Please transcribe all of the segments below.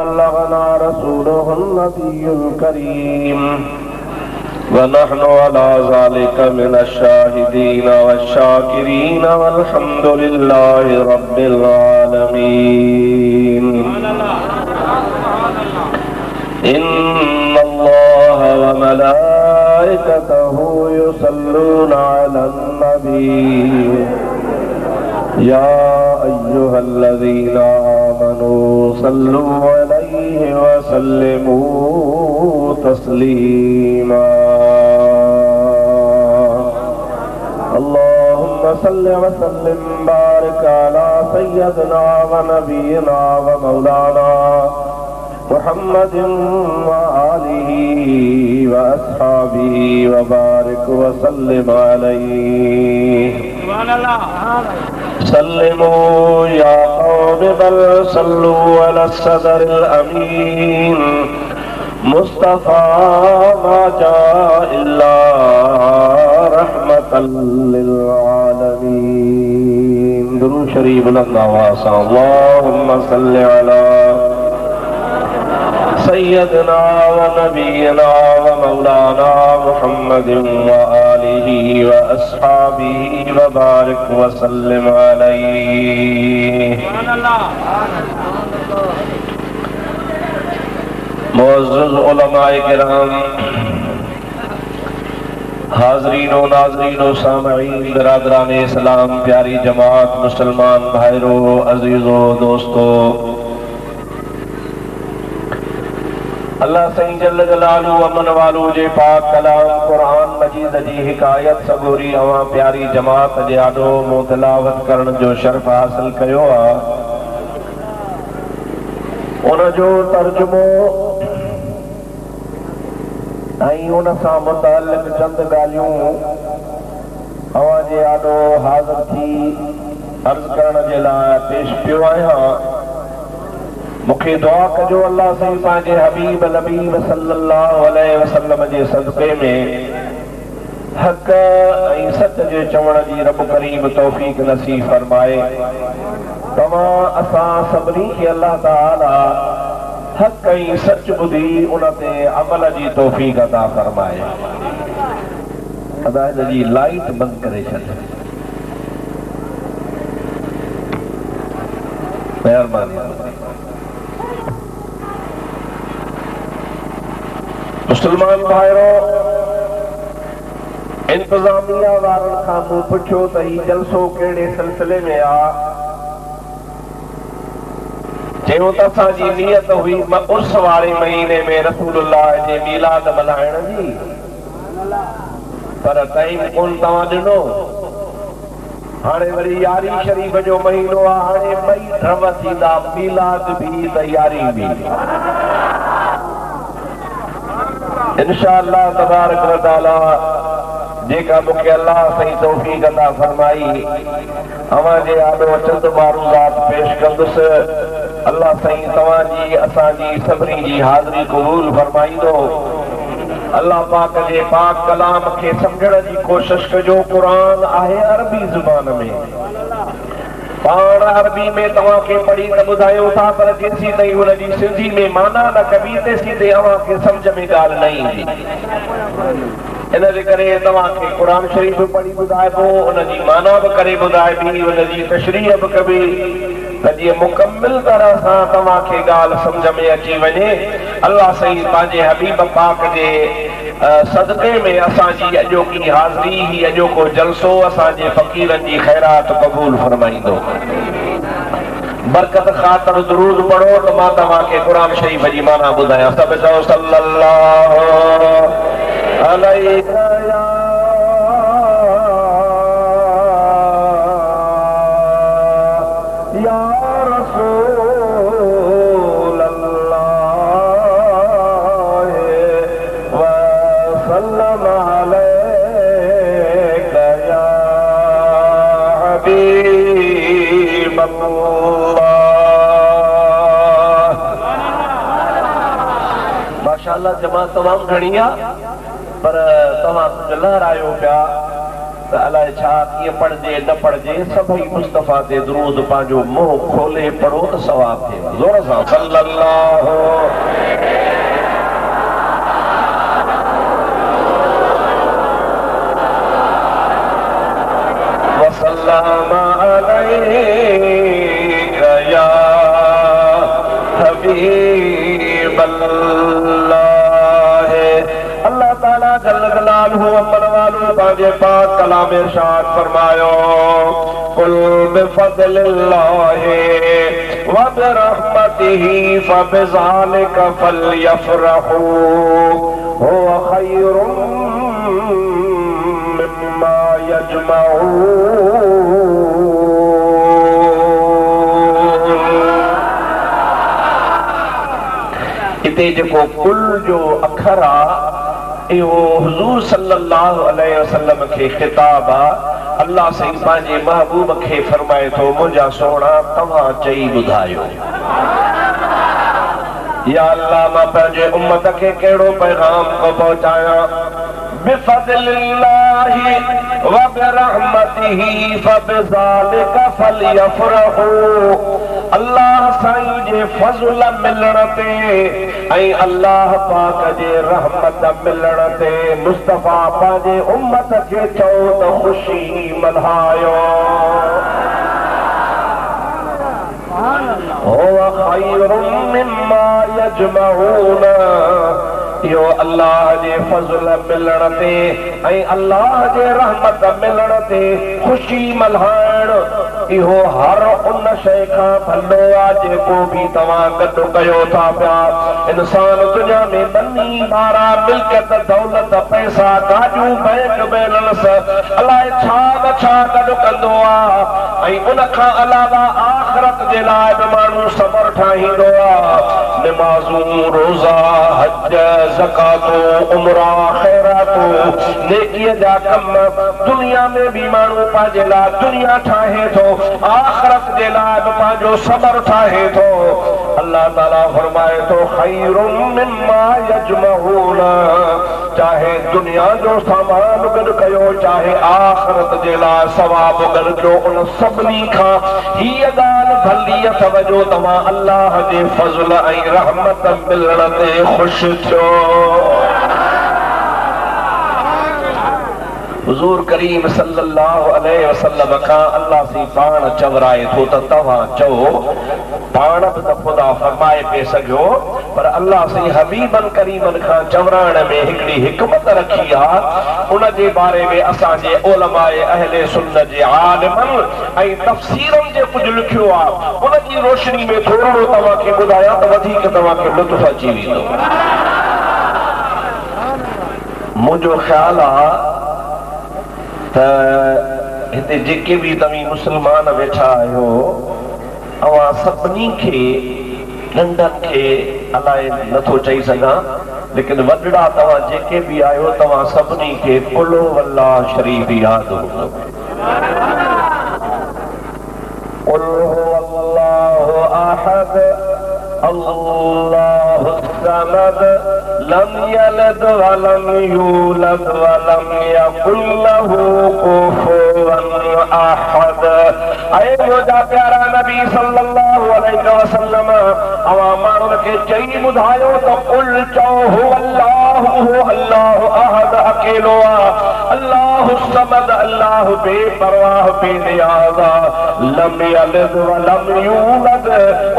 बल्लगना रसूलुहुन नबियुल करीम व नहनु अला ज़ालिका मिनश शाहिदीन वश्शाकिरीन वल्हम्दुलिल्लाहि रब्बिल आलमीन। इन्नल्लाह व मलाइकतहु युसल्लूना अलन नबी या अय्युहल्लज़ीना आमनू सल्लू अलैहि व सल्लिमू तस्लीमा। अल्लाहुम्मा सल्लि व सल्लिम बारिक अला सय्यदिना व नबीना व मौलाना मुहम्मदिन व आलिहि व अस्हाबिहि व बारिक व सल्लिम अलैहि। सल्लिमू या कौम बल सल्लू अला सदरिल अमीन मुस्तफा मा जाअ इल्ला रहमतल लिल आलमीन। दुरूद शरीफ बुलंद आवाज़ से अल्लाहुम्मा सल्लि अला सय्यदना व नबीना व मौलाना मुहम्मदिन व आलिहि व अस्हाबिहि व बारिक व सल्लिम अलैहि। मुअज़्ज़ज़ उलमाए किराम, हाज़रीन व नाज़रीन व सामईन, बिरादरान इस्लाम, प्यारी जमात, मुसलमान भाइरों, अज़ीज़ों, दोस्तों, अल्लाह सही जल्ल जलालू अमन वालू जे पाक कलाम कुरान मजीद जी हिकायत सगोरी अवां प्यारी जमात जे आडो मो तिलावत करण जो शर्फ हासिल कयो आ। उन जो तर्जुमो ऐं उन सां मुतालिक चंद ॻाल्हियूं अवां जे आडो हाज़िर थी अर्ज़ करण जे लाइ पेश पियो आहियां। मुखे दुआ कजो अल्लाह सही पंहिंजे हबीब लबीब सल्लल्लाहु अलैहि वसल्लम जे सदक़े में हक़ ऐं सच जे चवण जी रब करीम तौफ़ीक़ नसीब फरमाए। तमां असां सभिनी खे अल्लाह ताला हक़ ऐं सच ॿुधी उन ते अमल जी तौफ़ीक़ अता फरमाए। अदा हिन जी लाइट बंदि करे छॾ, महिरबानी। मुसलमान भाइरों, इंतजामिया वारनि खां मूं पुछियो त ही जलसो कहिड़े सिलसिले में आ। चयो त असांजी नियत हुई उर्स वारे महीने में रसूलुल्लाह जे मीलाद मल्हाइण जी, पर टाइम कोन तव्हां ॾिनो। हाणे वरी यारी शरीफ़ जो महीनो आहे, हाणे ॿई ड्रम थींदा, मीलाद भी तयारी भी। इंशाअल्लाह तबारक व तआला जेका मूंखे अल्लाह सही तौफ़ीक़ अता फरमाई अवां जे आॾो चंद मारूज़ात पेश कंदुसि। अल्लाह सही तव्हांजी असांजी सभिनी जी हाज़िरी क़बूल फरमाईंदो। अल्लाह पाक जे पाक कलाम खे सम्झण जी कोशिश कजो। क़ुरान आहे अरबी ज़ुबान में, पाण अरबी में तव्हांखे पढ़ी त ॿुधायूं था, पर जेसीं ताईं हुनजी सिंधी में माना न कबी तेसीं ताईं अव्हांखे सम्झ में ॻाल्हि न ईंदी। इन जे करे तव्हांखे क़ुरान शरीफ़ पढ़ी ॿुधाइबो, उनजी माना बि करे ॿुधाइबी, उनजी तशरीह बि कबी, त जीअं मुकमिल तरह सां तव्हांखे ॻाल्हि सम्झ में अची वञे। अल्लाह सही पंहिंजे हबीब पाक जे सदक़े में असांजी अॼोकी हाज़िरी ही अॼोको जलसो असांजे फ़क़ीरनि जी ख़ैरात क़बूल फरमाईंदो। बरकत ख़ातिर दुरूद पढ़ो त मां तव्हांखे क़ुरान शरीफ़ जी माना ॿुधायां। सभु चओ सल्लल्लाहु अलैहि माशाअल्लाह जमात तमाम घणी आहे, पर तव्हां कुझु लहरायो पिया। त अलाए छा कीअं पढ़जे न पढ़जे सभई मुस्तफ़ा ते दुरूद पंहिंजो मुंहुं खोले पढ़ो त सवाब थिए ज़ोर सां सल्लल्लाहु वसल्लम अलैका या हबीबल्लाह। अल्लाह ताला जल्ल जलालहु अमर वालू पंहिंजे पाक कलाम इरशाद फरमायो कुल बिफज़लिल्लाहि व बिरहमतिही फबिज़ालिका फलयफ़रहू हुवा खैरुम मिम्मा यजमऊन। इते जेको कुल जो अखर आहे इहो हुज़ूर सल्लल्लाहु अलैहि वसल्लम खे खिताब आहे। अल्लाह साईं पंहिंजे महबूब खे फरमाए थो मुंहिंजा सोणा तव्हां चई ॿुधायो या अल्लाह मां पंहिंजे उम्मत खे कहिड़ो पैगाम को पहुचायां। बिफज़लिल्लाहि व बिरहमतिही फबिज़ालिका फलयफ़रहू। अल्लाह साईं जे फज़ल मिलण ते ऐं अल्लाह पाक जे रहमत मिलण ते मुस्तफ़ा पंहिंजे उम्मत खे चओ त ख़ुशी मल्हायो। हुवा खैरुम मिम्मा यजमऊन। इहो अल्लाह जे फज़ल मिलण ते ऐं अल्लाह जे रहमत मिलण ते ख़ुशी मल्हाइण इहो हर उन शइ खां भलो आहे जेको बि तव्हां गॾु कयो था पिया। इंसान दुनिया में बनी बारा मिल्कियत दौलत पैसा गाॾियूं बैंक बैलेंस अलाए छा न छा गॾु कंदो आहे ऐं उन खां अलावा आख़िरत जे लाइ बि माण्हू सबर ठाहींदो आहे। निमाज़ूं रोज़ा हज ज़कातो उमरा ख़ैरातो नेकीअ जा कम दुनिया में बि माण्हू पंहिंजे लाइ दुनिया ठाहे थो आख़िरत जे लाइ बि पंहिंजो सबर ठाहे थो। अल्लाह ताला फरमाए थो खैरुम मिम्मा यजमऊन। चाहे दुनिया जो सामान गॾु कयो चाहे आख़िरत जे लाइ सवाब गॾु कयो उन सभिनी खां हीअ ॻाल्हि भली अथव जो तव्हां अल्लाह जे फज़ल ऐं रहमत मिलण ते ख़ुशि थियो। हुज़ूर करीम सल्लल्लाहु अलैहि वसल्लम खां अल्लाह सी पाण चवराए थो त तव्हां चओ। पाण बि त ख़ुदा फरमाए पे सघियो पर अल्लाह सी हबीबन करीमन खां चवराइण में हिकिड़ी हिकमत रखी आहे। उन जे बारे में असांजे उलमाए अहले सुन्नत जे आलिमन ऐं तफ़सीरनि जे कुझु लिखियो आहे। उन जी रोशनी में थोरो तव्हांखे ॿुधायां त वधीक तव्हांखे लुत्फ़ अची वेंदो। मुंहिंजो ख़्याल आहे त हिते जेके बि तव्हीं मुस्लमान वेठा आहियो अवां सभिनी खे नंढनि खे अलाए नथो चई सघां लेकिन वॾड़ा तव्हां जेके बि आहियो तव्हां सभिनी खे कुल वल्लाह शरीफ़ यादि हूंदो। कुल हुवल्लाहु अहद अल्लाहु समद लम यलिद वलम यूलद वलम यकुल लहू कुफुवन अहद। ऐ मुंहिंजा प्यारा नबी सल्लल्लाहु अलैहि वसल्लम अवां माण्हुनि खे चई ॿुधायो त कुल चओ हुवल्लाहु अल्लाहु अहद अकेलो आहे अल्लाहु समद अल्लाह बेपरवाह बेनियाज़ लम यलिद वलम यूलद।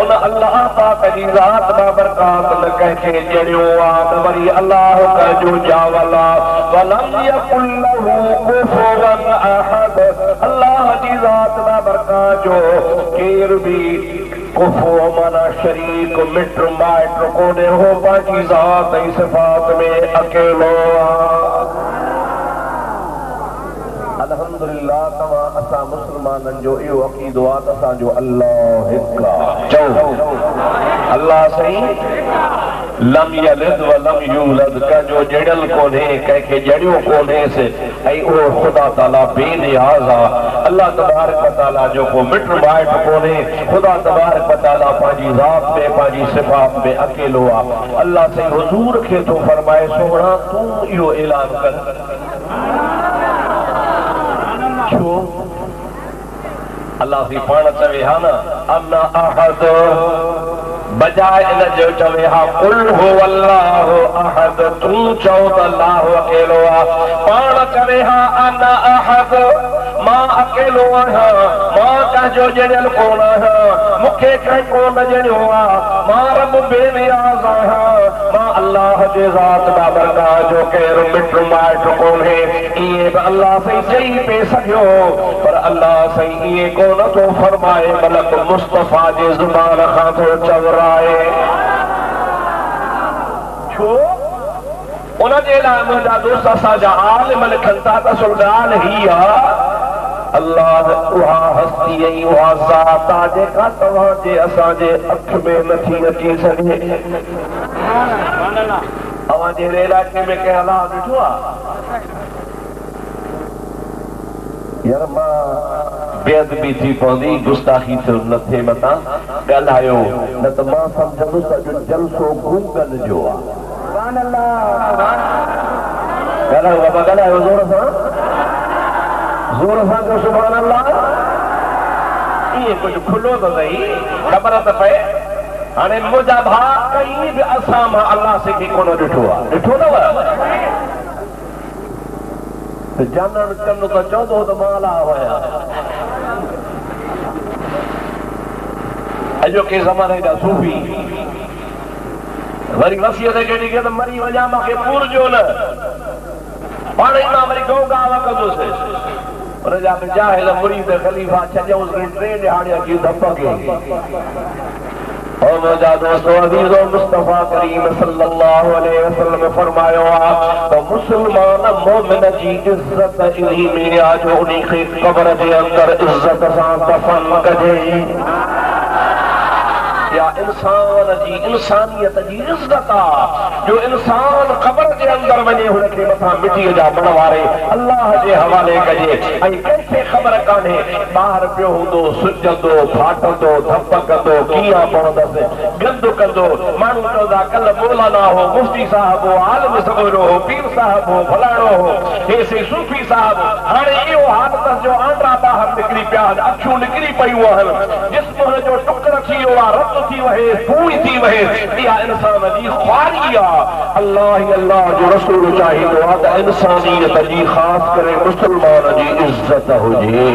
उन अल्लाह पाक जी ज़ात बाबरकात न कंहिंखे जहिड़ियो आहे न वरी अल्लाह कंहिंजो जावल आहे। वलम यकुल लहू कुफुवन अहद। अल्लाह जी ज़ात बाबरकात जो केर बि कुफो माना शरीक मिट माइट कोन्हे हो पंहिंजी ज़ात ऐं सिफ़ात में अकेलो आहे। अल्हम्दुलिल्लाह तव्हां असां मुस्लमाननि जो इहो अक़ीदो आहे त असांजो अल्लाह हिकु आहे। चओ अल्लाह साईं लम यलिद व लम यूलद कंहिंजो जहिड़ियल कोन्हे कंहिंखे जहिड़ियो कोन्हेसि ऐं उहो ख़ुदा ताला बेनियाज़ आहे। अल्लाह तबारक व तआला जो को मिट माइट कोन्हे ख़ुदा तबारक व तआला पंहिंजी ज़ात में पंहिंजी सिफ़ात में अकेलो आहे। अल्लाह साईं हुज़ूर खे थो फरमाए सोणा तूं इहो ऐलान कर छो अल्लाह सी पाण चवे हा न अना अहद बजाए इन जो चवे हा कुल हो अल्लाह अहद तू चओ त अल्लाह अकेलो आ पाण चवे हा अना अहद मां अकेलो आहियां मां कंहिंजो जड़ियल कोन आहियां मूंखे कंहिं कोन जड़ियो आहे मां रब बेनियाज़ आहियां मां अल्लाह जे ज़ात बाबरगाह जो केरु मिट माइट कोन्हे इएं बि अल्लाह साईं चई पे सघियो पर अल्लाह साईं इएं कोन थो फरमाए मलक मुस्तफ़ा जे ज़ुबान खां थो चवराए छो उन जे लाइ मुंहिंजा दोस्त असांजा आलिम लिखनि था त असल ॻाल्हि ही आहे अल्लाह उहा हस्ती ऐं उहा ज़ात आहे जेका तव्हांजे असांजे अख में नथी अची सघे तव्हां जहिड़े इलाइक़े में कंहिं अलाह ॾिठो आहे यार मां बेअदबी थी पवंदी गुस्ताखी न थिए मथां ॻाल्हायो न त मां सम्झंदुसि अॼु जलसो गूगल जो आहे ॻाल्हायो बाबा ॻाल्हायो ज़ोर सां जो सुभान अल्लाह इएं कुझु खुलो त सही ख़बर त पए हाणे मुंहिंजा भाउ कई बि असां मां अल्लाह सिखी कोन ॾिठो आहे ॾिठो अथव जानण कनि त चवंदो त मां अलाह हुया अॼोके ज़माने जा सूफ़ी वरी वसीयत कहिड़ी कई त मरी वञा मूंखे पूरजो न पाण ई मां वरी गौगाव कंदुसि हुनजा बि जाहिल मुरीद ख़लीफ़ा छॾियऊंसि टे ॾिहाड़िया की धपके और मुंहिंजा दोस्तो अज़ीज़ो मुस्तफ़ा करीम सल्लल्लाहु अलैहि वसल्लम फरमायो आहे त मुस्लमान मोमिन जी इज़त इन्ही में आहे जो उन्ही खे क़ब्र जे अंदर इज़त सां दफ़न कजे या इंसान जी इंसानियत जी इज़त आहे जो इंसान क़ब्र जे अंदर वञे हुनखे मथां मिटीअ जा बण वारे अल्लाह जे हवाले कजे ऐं कंहिंखे ख़बर कान्हे ॿाहिरि पियो हूंदो सुजंदो फाटंदो धप कंदो कीअं पवंदसि गंद कंदो माण्हू चवंदा कल्ह मौलाना हो मुफ्ती साहिब हो आलिम सगोरो हो पीर साहिब हो फलाणो हो हे से सूफ़ी साहिब हाणे इहो हाल अथसि जो आंड्रा ॿाहिरि निकिरी पिया आहिनि अखियूं निकिरी पयूं आहिनि जिस्म हुनजो टुकर थी वियो आहे रत थी वहे पूरी थी वहे इहा इंसान जी ख्वारी आहे अल्लाह अल्लाह जो रसूल चाहींदो आहे त इंसानियत जी ख़ासि करे मुस्लमान जी इज़त हुजे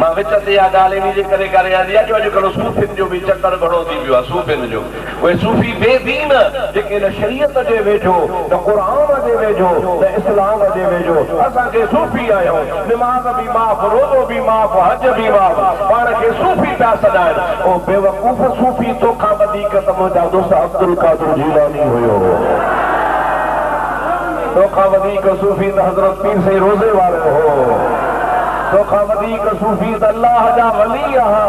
मां विच ते इहा ॻाल्हि इन जे करे ॻाल्हाईंदी आहे जो अॼुकल्ह सूफ़ियुनि जो बि चकर घणो थी वियो आहे सूफ़ियुनि जो उहे सूफ़ी बेदीन जेके न शरीयत जे वेझो न क़ुर जे वेझो न इस्लाम जे वेझो असांखे सूफ़ी आहियूं निमाज़ बि माफ़ रोज़ो बि माफ़ हज बि माफ़ पाण खे सूफ़ी पिया सॾाइनि उहो बेवकूफ़ सूफ़ी तोखां वधीक त मुंहिंजा दोस्त अब्दुल कादिर जीलानी हुयो तोखां वधीक सूफ़ी त हज़रत पीर साईं रोज़े वारो हो तोखां वधीक सूफ़ी त अल्लाह जा वली आहे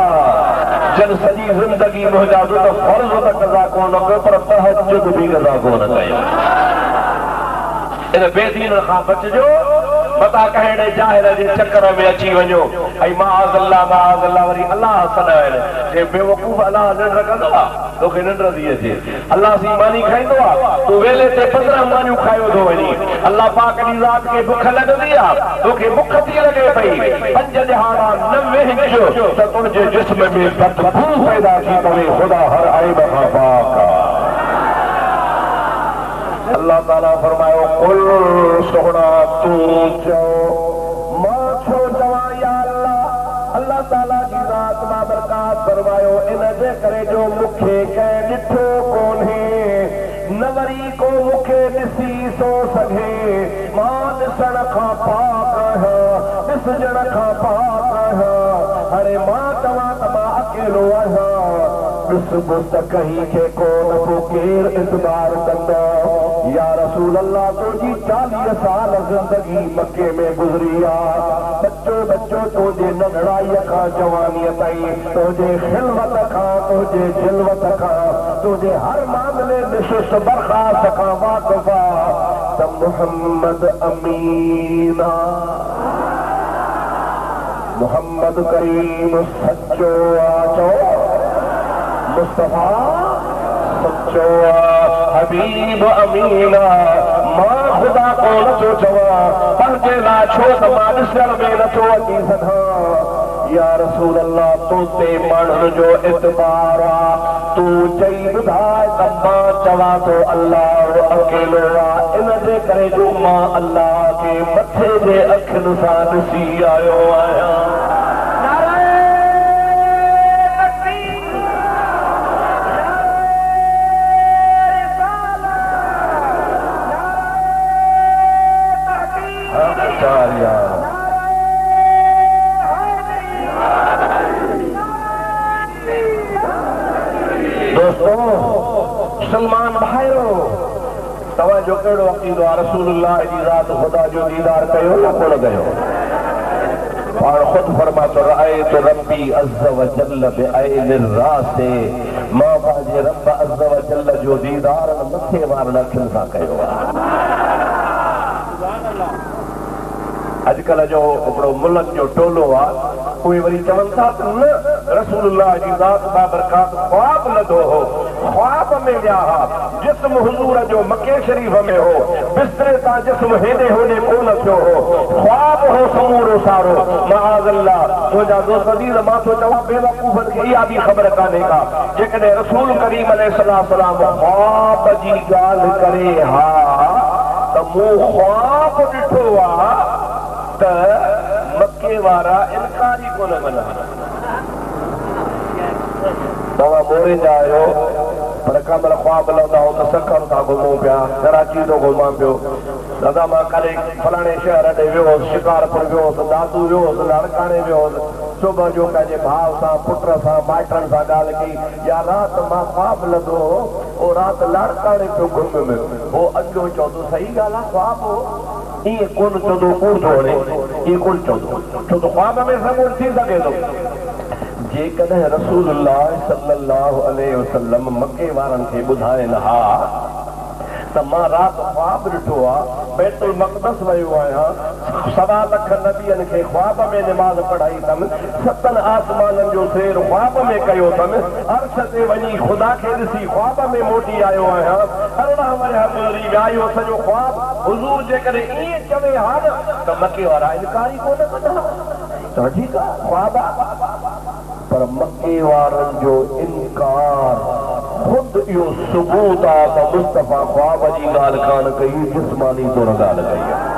जन सॼी ज़िंदगी मुंहिंजा दोस्त फ़र्ज़ त कज़ा कोन कयो पर तहज्जुद बि कज़ा कोन कयो इन बेदीन खां बचिजो मता कहिड़े जाहिल जे चकर में अची वञो ऐं माअज़ल्लाह वरी अल्लाह सॾाइनि जे बेवकूफ़ अल्लाह निंड कंदो आहे तोखे निंड थी अचे अल्लाह सी मानी खाईंदो आहे तूं वेले ते 15 मानियूं खायो थो वञी अल्लाह पाक जी ज़ात खे बुख लॻंदी आहे तोखे बुख थी लॻे पई 5 ॾिहाड़ा न वेहिजो त तुंहिंजे जिस्म में बदबू पैदा थी पवे ख़ुदा हर आइब खां पाक आहे अल्लाह ताला फरमायो कुल सोना तू चओ मां छो चवां या अल्लाह अल्लाह ताला जी ज़ात बाबरकात फरमायो इन जे करे जो मूंखे कंहिं ॾिठो कोन्हे न वरी को मूंखे ॾिसी सो सघे मां ॾिसण खां पाक आहियां ॾिसजण खां पाक आहियां हाणे मां चवां त मां अकेलो आहियां ॾिसबो त कहीं खे कोन को केरु इतबार कंदो या रसूल अल्लाह तुझी 40 साल जिंदगी मक्के में गुजरी आहे बच्चो तुझे नंढड़ाई खां जवानी ताईं तुझे खिलवत खां तुझे जिलवत खां तुझे हर मामले में शुष्ट बर्खास्त खां वाक़िफ़ त मोहम्मद अमीना मोहम्मद करीम सच्चो आचो मुस्तफा सच्चो हबीब अमीना मां खुदा को नथो चवां पंहिंजे लाइ छो त मां ॾिसण में नथो अची सघां या रसूल अल्लाह तूं ते माण्हुनि जो एतबार आहे तूं चई ॿुधाए त मां चवां थो अल्लाह अकेलो आहे इन जे करे जो मां अल्लाह खे मथे जे अखियुनि सां ॾिसी आयो आहियां मुसलमान भाइरो तव्हांजो कहिड़ो अक़ीदो आहे रसूलुल्लाह जी ज़ात ख़ुदा जो दीदार कयो या कोन कयो पाण ख़ुदि फरमातो रअयतु रब्बी अज़्ज़ व जल्ल बिअयनि रासे मां पंहिंजे रब अज़्ज़ व जल्ल जो दीदार मथे वारनि अखियुनि सां कयो आहे अॼुकल्ह जो हिकिड़ो मुल्क जो टोलो आहे उहे वरी चवनि था त न रसूलुल्लाह जी ज़ात बाबरकात ख्वाब लधो हो ख्वाब में विया हा जिस्म हुज़ूर जो मके शरीफ़ में हो बिस्तरे तां जिस्म हेॾे होॾे कोन थियो हो ख्वाब हो समूरो सारो मआज़ल्लाह तुंहिंजा दोस्त अज़ीज़ मां थो चवां बेवकूफ़नि खे इहा बि ख़बर कान्हे का जेकॾहिं रसूल करीम अलैहिस्सलाम ख्वाब जी ॻाल्हि करे हा त मूं ख्वाब ॾिठो आहे त मके वारा इनकार ई कोन कंदा तव्हां मोरे जा आहियो पर कमल ख्वाब लहंदा हो त सखर था घुमूं पिया कराची थो घुमां पियो दादा मां काॾे फलाणे शहर ते वियो हुउसि शिकारपुर वियो हुउसि दादू वियो हुउसि लाड़काणे वियो हुउसि सुबुह जो पंहिंजे भाउ सां पुट सां माइटनि सां ॻाल्हि कई या राति मां ख्वाब लधो हो उहो राति लाड़काणे पियो घुमियुमि उहो अॼु चवंदो सही ॻाल्हि आहे ख्वाब हो इएं कोन चवंदो कूड़ थो वणे इएं कोन चवंदो छो त ख्वाब में समूर थी सघे थो जेकॾहिं रसूलुल्लाह सल्लल्लाहु अलैहि वसल्लम मके वारनि खे ॿुधाइनि हा त मां राति ख्वाब ॾिठो आहे बैतुल मक़दस वियो आहियां 1.25 लख नबियनि खे ख्वाब में निमाज़ पढ़ाई अथमि 7 आसमाननि जो सैर ख्वाब में कयो अथमि अर्श ते वञी ख़ुदा खे ॾिसी ख्वाब में मोटी आयो आहियां अरिड़हं वरिया गुज़री विया आहियो सॼो ख्वाब हुज़ूर जेकॾहिं ईअं चवे हा न त मके वारा इनकार ई कोन कंदा त ठीकु आहे ख्वाब पर मके वारनि जो इनकार खुद इहो सबूत आहे त मुस्तफ़ा ख्वाब जी ॻाल्हि कान कई जिस्मानी तौर ॻाल्हि कई आहे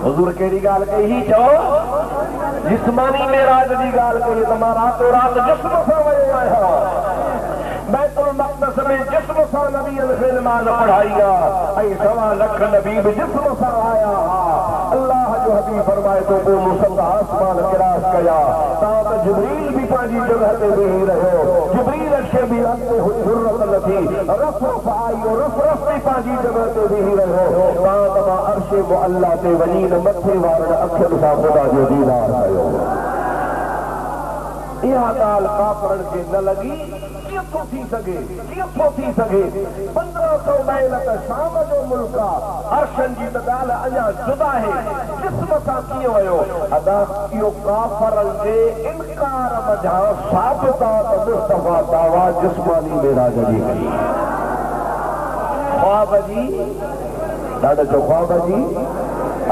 हुज़ूर कहिड़ी ॻाल्हि कई ही चओ जिस्मानी मेराज जी ॻाल्हि कई त मां रातो राति जिस्म सां वियो आहियां बैतुल मक़दस में जिस्म सां नबीअनि खे नमाज़ पढ़ाई आहे ऐं 1.25 लख नबी बि जिस्म सां आया हा अल्लाह जो हबीब फरमाए थो को मुसल्ला आसमान क्रॉस कया तव्हां त जिब्रील बि पंहिंजी जॻह ते वेही रहियो जिब्रील खे बि अॻिते ज़रूरत न थी रफ़ रफ़ आई रफ़ रफ़ बि पंहिंजी जॻह ते वेही रहियो तव्हां अर्श मुअल्ला ते वञी न मथे वारनि अखियुनि सां ख़ुदा जो दीदार कयो इहा ॻाल्हि काफ़रनि खे न लॻी कीअं थी सघे 1500 माइल त शाम जो मुल्क आहे अर्शनि जी त ॻाल्हि अञा जुदा आहे जिस्म सां कीअं वियो अदा इहो काफ़रनि जे इनकार मझां साबित आहे त मुस्तफ़ा दावा जिस्मानी मेराज जी कई ख्वाब जी ॾाढो जो ख्वाब जी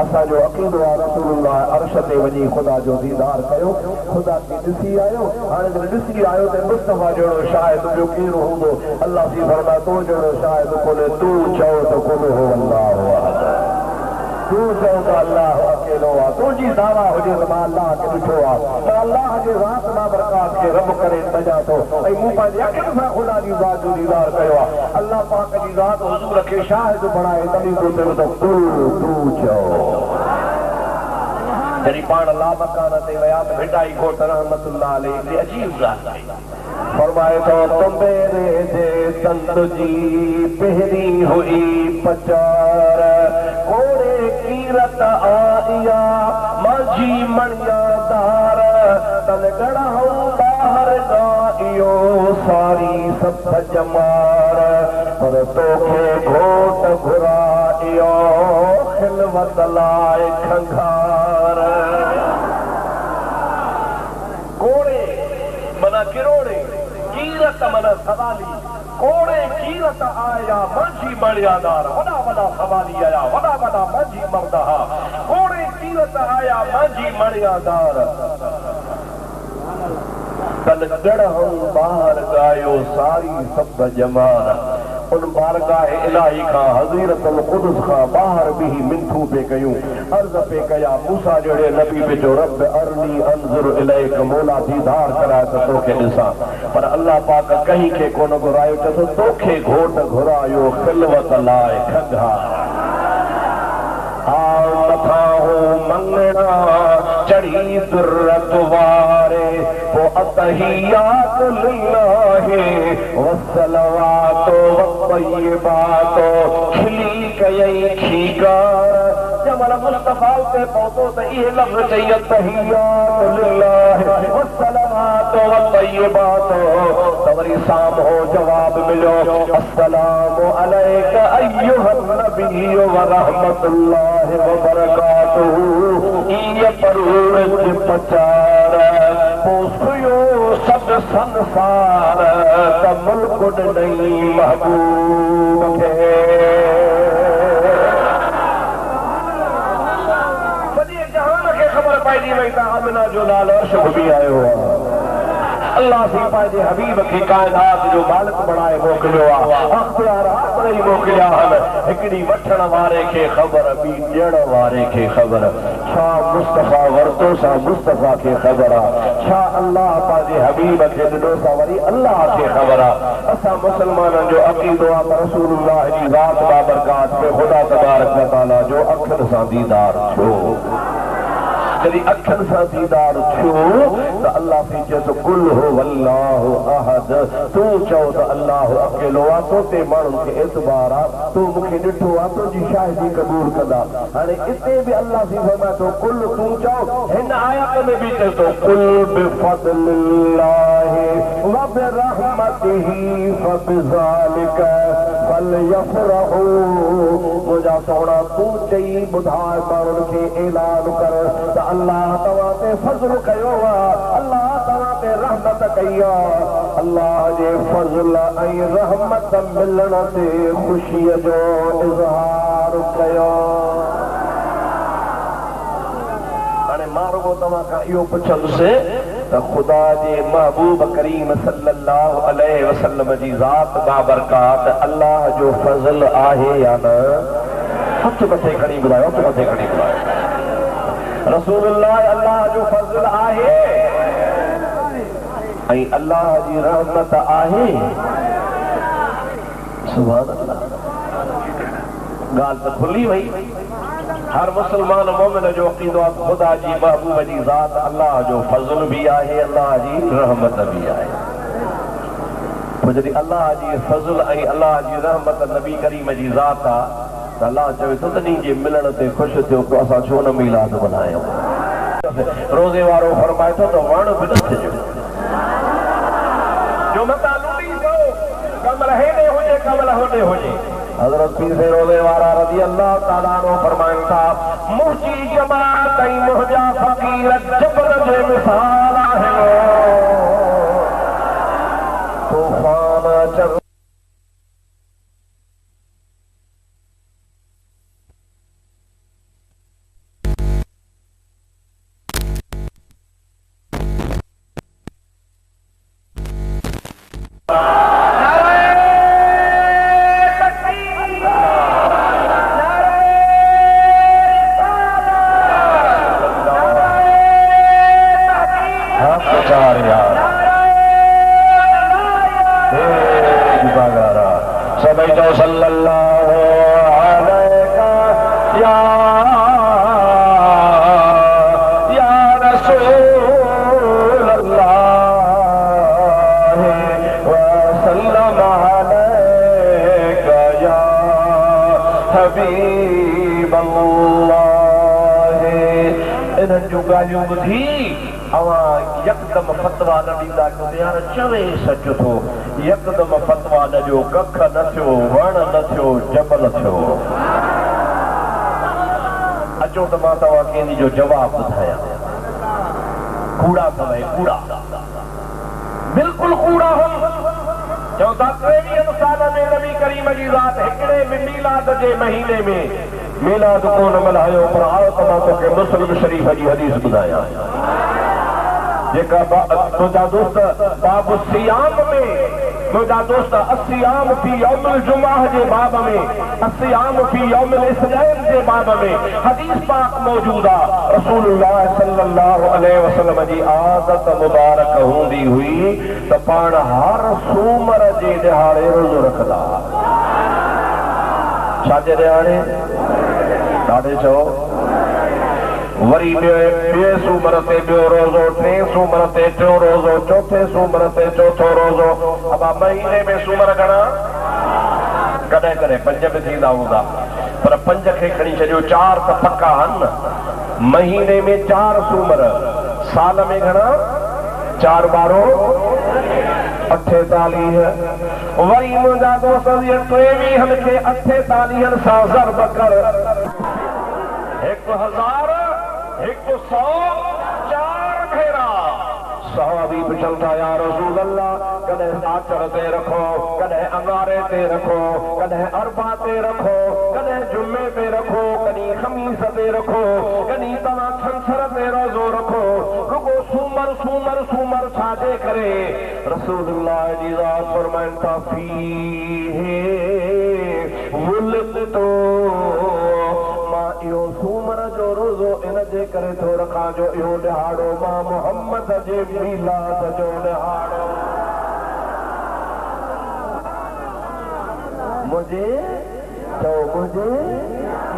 असांजो अक़ीदो आहे रसूलुल्लाह अर्श ते वञी ख़ुदा जो दीदार कयो ख़ुदा खे ॾिसी आयो हाणे जॾहिं ॾिसी आयो त मुस्तफ़ा जहिड़ो शायदि ॿियो केरु हूंदो अल्लाह जी फरमाए तो जहिड़ो शायदि कोन्हे तूं चओ त कोन हो अल्लाह तूं चओ त अल्लाह अकेलो आहे तुंहिंजी दावा हुजे त मां अल्लाह खे ॾिठो आहे मां अल्लाह जे ज़ात बाबरकात खे रब करे सॼा थो ऐं मूं पंहिंजे अखियुनि सां ख़ुदा जी ज़ात जो दीदार कयो आहे अल्लाह पाक जी ज़ात हुज़ूर खे शाहिद बणाए तॾहिं तूं चयो त तूं चओ जॾहिं पाण लामकान ते विया त भिटाई घोट रहमतुल्लाह अलैहि अजीब ॻाल्हि फरमाए थो तुम्बेरे जे संत जी पहिरीं हुई पचार कोड़े कीरत आया माझी मणियादार तन गढ़ाऊं ॿाहिर गाइयो सारी सभ जमार पर तोखे घोट घुराइयो खिलवत लाइ खंघार कोड़े मना किरोड़े कीरत मना सवाली कोड़े कीरत आया मांझी बड़ियादार वड़ा वड़ा सवाली आया वड़ा वड़ा मांझी मर्दहा कोड़े कीरत आया मांझी बड़ियादार कल गढ़ हम बाहर गायो सारी सब जमान उन बारगाह इलाही का हज़ीरतुल क़ुद्स का बाहर भी मिंथू पे कयूं अर्ज़ पे कया मूसा जड़े नबी पे जो रब अरनी अंजुर इलैक मौला दीदार कराए तो तोखे ॾिसां पर अल्लाह पाक कहीं के कोन घुरायो तो तोखे घोट घुरायो खिलवत लाए खंघा मंगना चढ़ी दुर्रत वारे वो अतहियात लिल्लाहि वस्सलवातो वत्तय्यिबातो खिली कयई खीगार जमल मुस्तफा ते पहुंचो त ये लफ्ज चाहिए तहियात लिल्लाहि वस्सलवातो वत्तय्यिबातो तवरी साम हो जवाब मिलो अस्सलामु अलैका अय्युहन नबी व रहमतुल्लाहि व बरकातुहू ये परवरज पचार पोसयो सब संसार त मुल्क नहीं महबूब के सॼे जहान खे ख़बर पइजी वई त आमिना जो नालो अर्श भी आयो आहे अल्लाह से पाए हबीब के कायनात जो मालिक बनाए मोकिलियो आहे अख्तियारात बणाई मोकिलिया आहिनि हिकिड़ी वठण वारे खे ख़बर ॿी ॾियण वारे खे ख़बर छा मुस्तफ़ा वरितो सा मुस्तफ़ा खे ख़बर आहे छा अल्लाह पंहिंजे हबीब खे ॾिनो सा वरी अल्लाह खे ख़बर आहे असां मुस्लमाननि जो अक़ीदो आहे त रसूलुल्लाह जी ज़ात बाबरकात में ख़ुदा तबारक व तआला जो अखियुनि सां दीदार थियो जॾहिं अखियुनि सां दीदार थियो त अल्लाह से चयो कुल हो वल्लाहु अहद तूं चओ त अल्लाह अकेलो आहे तो ते माण्हुनि खे एतबार आहे तूं मूंखे ॾिठो आहे तुंहिंजी शाहिदी क़बूल कंदा हाणे इते बि अल्लाह से फरमाए थो कुल तूं चओ हिन आयत में बि चए थो कुल बिफज़लिल्लाहि व बिरहमतिही फबिज़ालिका फलयफ़रहू मुंहिंजा सोना तूं चई ॿुधाए माण्हुनि खे ऐलान कर त अल्लाह तव्हां ते फज़ल कयो आहे अल्लाह तव्हां ते रहमत कई आहे अल्लाह जे फज़ल ऐं रहमत मिलण ते ख़ुशीअ जो इज़हार कयो हाणे मां रुगो तव्हां खां इहो पुछंदुसि त ख़ुदा जे महबूब करीम सल्लल्लाहु अलैहि वसल्लम जी ज़ात बाबरकात अल्लाह जो फज़ल आहे या न हथ मथे खणी ॿुधायो हथ मथे खणी ॿुधायो रसूलुल्लाह अल्लाह जो फज़ल आहे ऐं अल्लाह जी रहमत आहे सुभान अल्लाह ॻाल्हि त खुली वई हर मुसलमान मोमिन जो अक़ीदो आहे ख़ुदा जी महबूब जी ज़ात अल्लाह जो फज़ल भी आहे अल्लाह जी रहमत भी आहे पोइ जॾहिं अल्लाह जी फज़ल ऐं अल्लाह जी रहमत नबी करीम जी ज़ात आहे त अल्लाह चवे थो तॾहिं जे मिलण ते ख़ुशि थियो पोइ असां छो न मीलाद मल्हायूं रोज़े वारो फरमाए थो त वण बि न थिए जो मता लुटी थो कमल हेॾे हुजे कमल होॾे हुजे हज़रत पीर से रोज़े वारा रज़ी अल्लाह ताला अन्हु फरमाइनि था मुंहिंजी जमात ऐं मुंहिंजा फ़क़ीर जबल जे मिसाल आहिनि तूफ़ान अचनि यकदम फतवा न ॾींदा यार चवे सच थो यकदम फतवा न ॾियो कख न थियो वण न थियो जबल थियो अचो त मां तव्हांखे इन जो जवाब ॿुधायां कूड़ा अथव कूड़ा बिल्कुलु कूड़ा चौथा 23 साल में नबी करीम जी ज़ात हिकिड़े बि मीलाद जे महीने में मीलाद कोन मल्हायो पर आओ तमां तोखे मुस्लिम शरीफ़ जी हदीस ॿुधायां जेका मुंहिंजा दोस्त बाबु सियाम में मुंहिंजा दोस्त अस्सियाम फी यौमिल जुमा जे बाब में अस्सियाम फी यौमिल इस्नाइन जे बाब में हदीस पाक मौजूद आहे रसूलुल्लाह सल्लल्लाहु अलैहि वसल्लम जी आदत मुबारक हूंदी हुई त पाण हर सूमर जे ॾिहाड़े रोज़ो रखंदा छाजे ॾिहाड़े ॾाढे चओ वरी ॿिए सूमर ते ॿियो रोज़ो टे सूमर ते टियों रोज़ो चौथे सूमर ते चौथो रोज़ो अब महीने में सूमर घणा कॾहिं कॾहिं 5 बि थींदा हूंदा पर 5 खे खणी छॾियो 4 त पक्का आहिनि महीने में 4 सूमर साल में घणा 4 ॿारो 48 वरी मुंहिंजा दोस्त 23 खे 48 सां ज़रब कर 1000 104 भेरा सहाबी पुछनि था या रसूल अल्लाह कॾहिं आचर ते रखो कॾहिं अंगारे ते रखो कॾहिं अरबा ते रखो कॾहिं जुमे ते रखो कॾहिं खमीस ते रखो कॾहिं तव्हां छंछर ते रोज़ो रखो रुगो सूमर सूमर सूमर छाजे करे रसूलुल्लाह जी ज़ात फरमाइनि था फीहे वुल्दतो इहो सूमर जो रोज़ो इन जे करे थो रखां जो इहो ॾिहाड़ो मां मोहम्मद जे मीलाद जो ॾिहाड़ो मुंहिंजे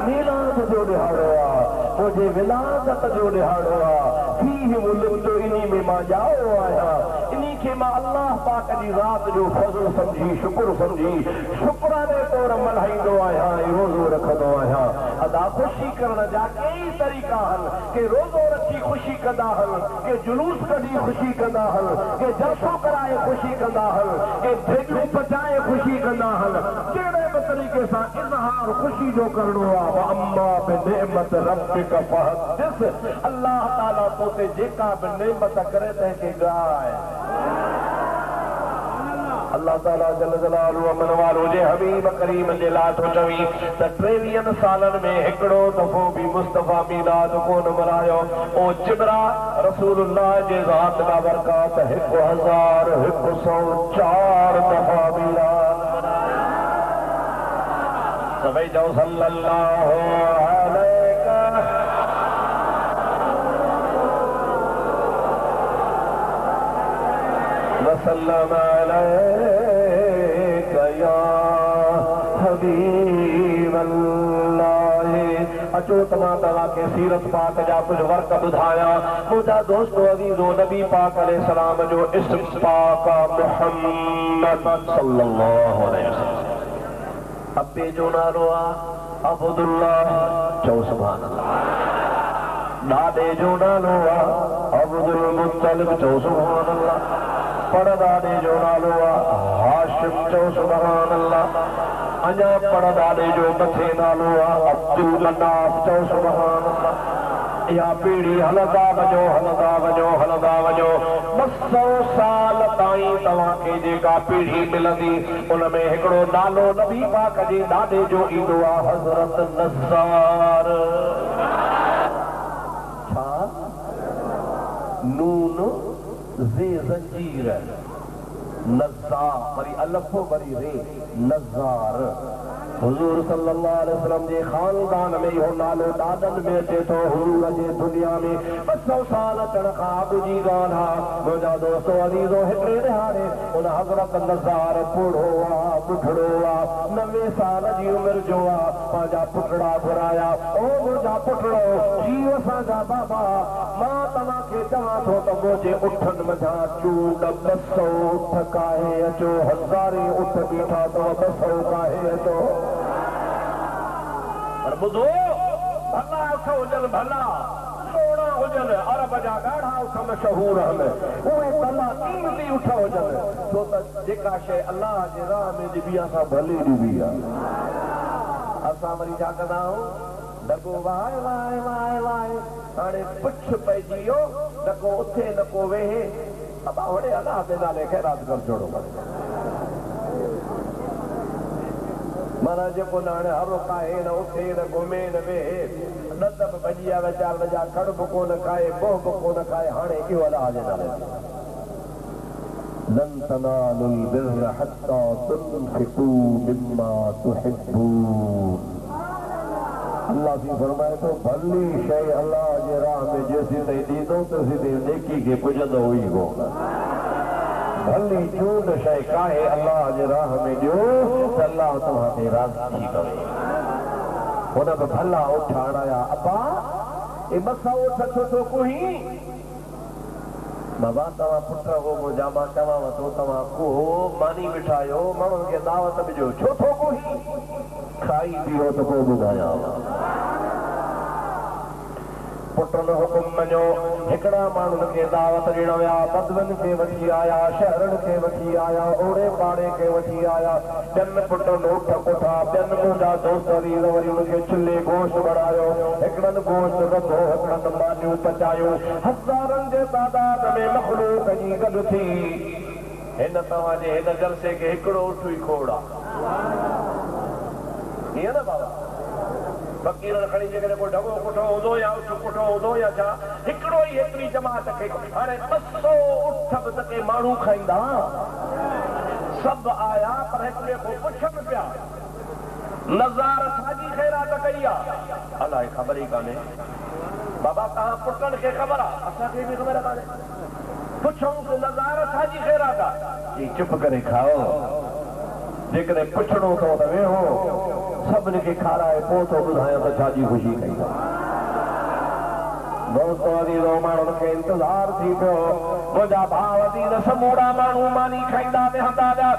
मीलाद जो ॾिहाड़ो आहे मुंहिंजे विलादत जो ॾिहाड़ो आहे फीह वुल्दतो इन्ही में मां ॼाओ आहियां इन्ही खे मां अल्लाह पाक जी ज़ात जो फज़ल समझी शुक्र समझी शुक्राने तौर मल्हाईंदो आहियां रोज़ो रखंदो आहियां अदा ख़ुशी करण जा कई तरीक़ा आहिनि के रोज़ो रखी ख़ुशी कंदा आहिनि के जुलूस कढी ख़ुशी कंदा आहिनि के जलसो कराए ख़ुशी कंदा आहिनि के भेजूं पचाए ख़ुशी कंदा आहिनि कहिड़े बि तरीक़े सां इज़हार ख़ुशी जो करणो आहे अम्मा बिनिअमत रब्बिक फहदिस अल्लाह ताला तो ते जेका बि नेमत करे तंहिंखे ॻाए अल्लाह ताला जल जलालहु अमन वारो जे हबीब करीम जे लाइ थो चवी त 23 सालनि में हिकिड़ो दफ़ो बि मुस्तफ़ा मीलाद कोन मल्हायो ओ जिब्रा रसूलुल्लाह जे ज़ात का बरकात 1104 दफ़ा मीलाद सभई चओ सल्लल्लाहु अलैका वसल्लम अलैका या हबीबल्लाह अचो तव्हां खे सीरत पाक जा कुझु वर्क ॿुधायां मुंहिंजा दोस्तो अज़ीज़ो नबी पाक अलैहिस्सलाम जो इस्म पाक मुहम्मद सल्लल्लाहु अलैहि वसल्लम अब्बे जो नालो आहे अब्दुल्लाह चओ सुभान अल्लाह ॾाॾे जो नालो आहे अब्दुल मुत्तलिब चओ सुभान अल्लाह पड़दादे जो नालो आहे हाशिम चओ सुभान अल्लाह अञा पड़दादे जो मथे नालो आहे अब्दुल मनाफ चओ सुभान अल्लाह या पीढ़ी हलंदा वञो हलंदा वञो हलंदा वञो 200 साल ताईं तव्हांखे जेका पीढ़ी मिलंदी उन में हिकिड़ो नालो नबी पाक जे ॾाॾे जो ईंदो आहे हज़रत नज़ार छा नून ज़े ज़ंजीर नज़ार वरी अलिफ वरी रे नज़ार हुजूर सल्लल्लाहु अलैहि वसल्लम जे खानदान में इहो नालो ॾाॾनि में अचे थो हुजूर जे दुनिया में 200 साल अचण खां अॻु जी ॻाल्हि आहे मुंहिंजा दोस्तो अज़ीज़ो हिकिड़े ॾिहाड़े उन हज़रत नज़ार बूढ़ो आहे ॿुढड़ो आहे 90 साल जी उमिरि जो आहे पंहिंजा पुटड़ा घुराया ओ मुंहिंजा पुटड़ो जीव असांजा बाबा मां तव्हांखे चवां थो त मुंहिंजे उठनि मथां चूड 200 उठ काहे अचो हज़ारे उठ बीठा अथव 200 काहे अचो पर ॿुधो भला उठ हुजनि भला सोना हुजनि अरब जा ॾाढा उठ मशहूर आहिनि उहे तमामु क़ीमती उठ हुजनि छो त जेका शइ अलाह जे राह में ॾिबी असां भली ॾिबी आहे असां वरी छा कंदा आहियूं नको वाए वाए वाए वाए हाणे पुछ पइजी वियो नको उथे नको वेहे अब होड़े अलाह जे नाले खे रात कर छोड़ो माना जेको न हाणे हर खाए न उथे न घुमे न वेहे ॾंद बि भॼी आया चार वॼा कड़ बि कोन खाए मोह बि कोन खाए हाणे इहो अलाह जे नाले लन तनालुल बिर्र हत्ता तुनफिकू मिम्मा तुहिब्बून। अल्लाह जी फरमाए तो भली शइ अल्लाह जे राह में जेसी ताईं ॾींदो तेसी ताईं नेकी खे पुॼंदो ई कोन। भली चूंड शइ काहे अल्लाह जे राह में ॾियो त अल्लाह तव्हां ते राज़ी थी पवे। हुन बि भला उठ हणाया अबा ए मसा उठ छो कुही बाबा तव्हां पुट हो मुंहिंजा मां चवांव थो तव्हां को मानी बिठायो माण्हुनि खे दावत ॾिजो छो थो कुही खाई पियो त पोइ ॿुधायांव। पुट न हुकुम मञो हिकिड़ा माण्हुनि खे दावत ॾियण विया बदवन खे वठी आया शहरनि खे वठी आया ओड़े पाड़े खे वठी आया ॿियनि पुट नोट कोठा ॿियनि मुंहिंजा दोस्त वरी हुनखे चुल्हे गोश्त बढ़ायो हिकिड़नि गोश्त रधो हिकिड़नि मानियूं पचायो हज़ारनि जे तादाद में मखलूक जी गॾु थी हिन तव्हांजे हिन जलसे खे हिकिड़ो उठ ई खोड़ आहे न बाबा फकीरनि खणी जेकॾहिं को ढगो पुठो हूंदो या उठ पुठो हूंदो या छा हिकिड़ो ई हेतिरी जमात खे हाणे 200 उठ बि त के माण्हू खाईंदा सभु आया पर हिक ॿिए खां पुछनि पिया नज़ार छाजी ख़ैरात कई आहे अलाए ख़बर ई कान्हे बाबा तव्हां पुटनि खे ख़बर आहे असांखे बि ख़बर कान्हे पुछूं त नज़ार छाजी ख़ैरात आहे चुप करे खाओ जेकॾहिं पुछणो अथव त वेहो सभिनी खे खाराए पोइ थो ॿुधायां त छाजी ख़ुशी कई दोस्तो अजीज़ो माण्हुनि खे इंतज़ार थी पियो मुंहिंजा भाउ अजीज़ समूरा माण्हू मानी खाईंदा वेहंदा विया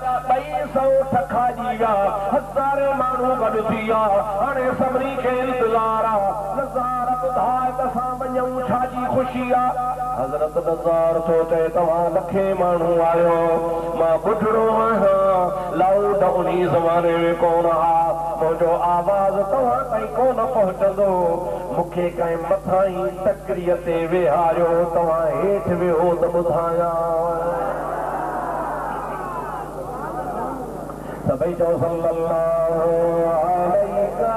200 खाजी विया हज़ारे माण्हू गॾु थी विया हाणे सभिनी खे इंतज़ार आहे नज़ार ॿुधाए त असां वञूं छाजी ख़ुशी आहे हज़रत नज़ार थो चए तव्हां लखे माण्हू आहियो मां ॿुढड़ो आहियां लाउड उन ज़माने में कोन आहे मुंहिंजो आवाज़ तव्हां ताईं कोन पहुचंदो मूंखे कंहिं मथां ई तकरीअ ते वेहारियो तव्हां हेठि वेहो त ॿुधायां सभई चओ सल्लल्लाहु अलैका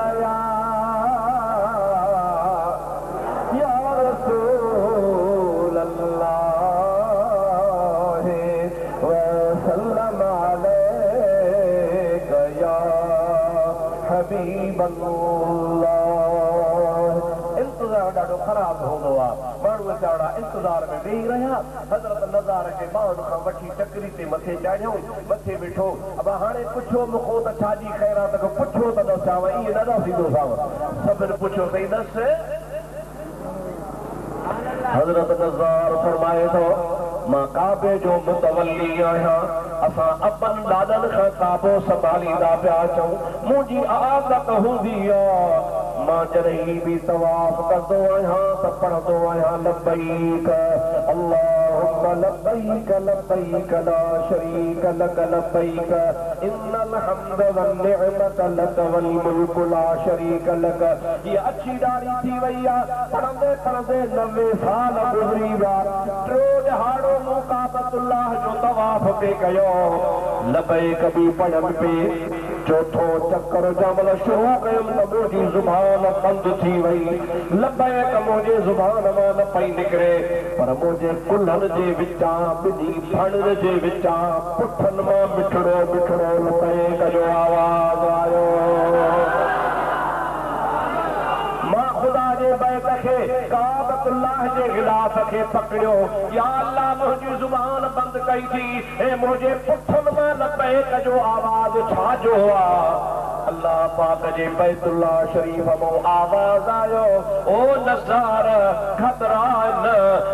या रसूल अल्लाह व सल्लम अलैका या हबीब अल्लाह। इंतज़ार ॾाढो ख़राब हूंदो आहे माण्हू वीचारा इंतज़ार में वेही रहिया हज़रत नज़ार खे ॿाहुनि खां वठी टकरी ते मथे चाढ़ियो मथे बीठो अब हाणे पुछो मूंखो त छाजी ख़ैरात को पुछो त ॾसांव इहे न थींदो साव सभिनि पुछो सही दस हज़रत नज़ार फरमाए थो मां काबे जो मुतवल्ली आहियां असां अपन ॾाॾनि खां काबो संभालींदा पिया अचूं मुंहिंजी आदत हूंदी आहे मां जॾहिं बि तवाफ़ कंदो आहियां त पढ़ंदो आहियां लब्बैक अल्लाहुम्मा लब्बैक लब्बैक ला शरीक लक लब्बैक इन्नल हम्द वन निअमत लक वल मुल्क ला शरीक लक। ये अच्छी डारी थी वई आहे पढ़ंदे पढ़ंदे 90 साल गुज़री विया टियों ॾहाड़ो मूं काबतुल्लाह जो तवाफ़ पे कयो लब्बैक बि पढ़नि पे चौथो चक्कर जमल शुरू कयुमि त मुंहिंजी ज़ुबान बंद थी वई लब्बैक मुंहिंजे ज़ुबान मां न पई निकिरे पर मुंहिंजे कुल्हनि जे विचां ॿिन्ही फणनि जे विचां पुठनि मां मिठड़ो मिठड़ो लब्बैक जो आवाज़ आयो मां ख़ुदा जे बैत खे काबतुल्लाह जे गिलाफ खे पकड़ियो या अल्लाह मुंहिंजी ज़ुबान बंद कई थी ऐं मुंहिंजे पुठनि मां लब्बैक जो आवाज़ छाजो आहे अल्लाह पाक जे बैतुल्लाह शरीफ मां आवाज़ आयो ओ नज़ार घबरा न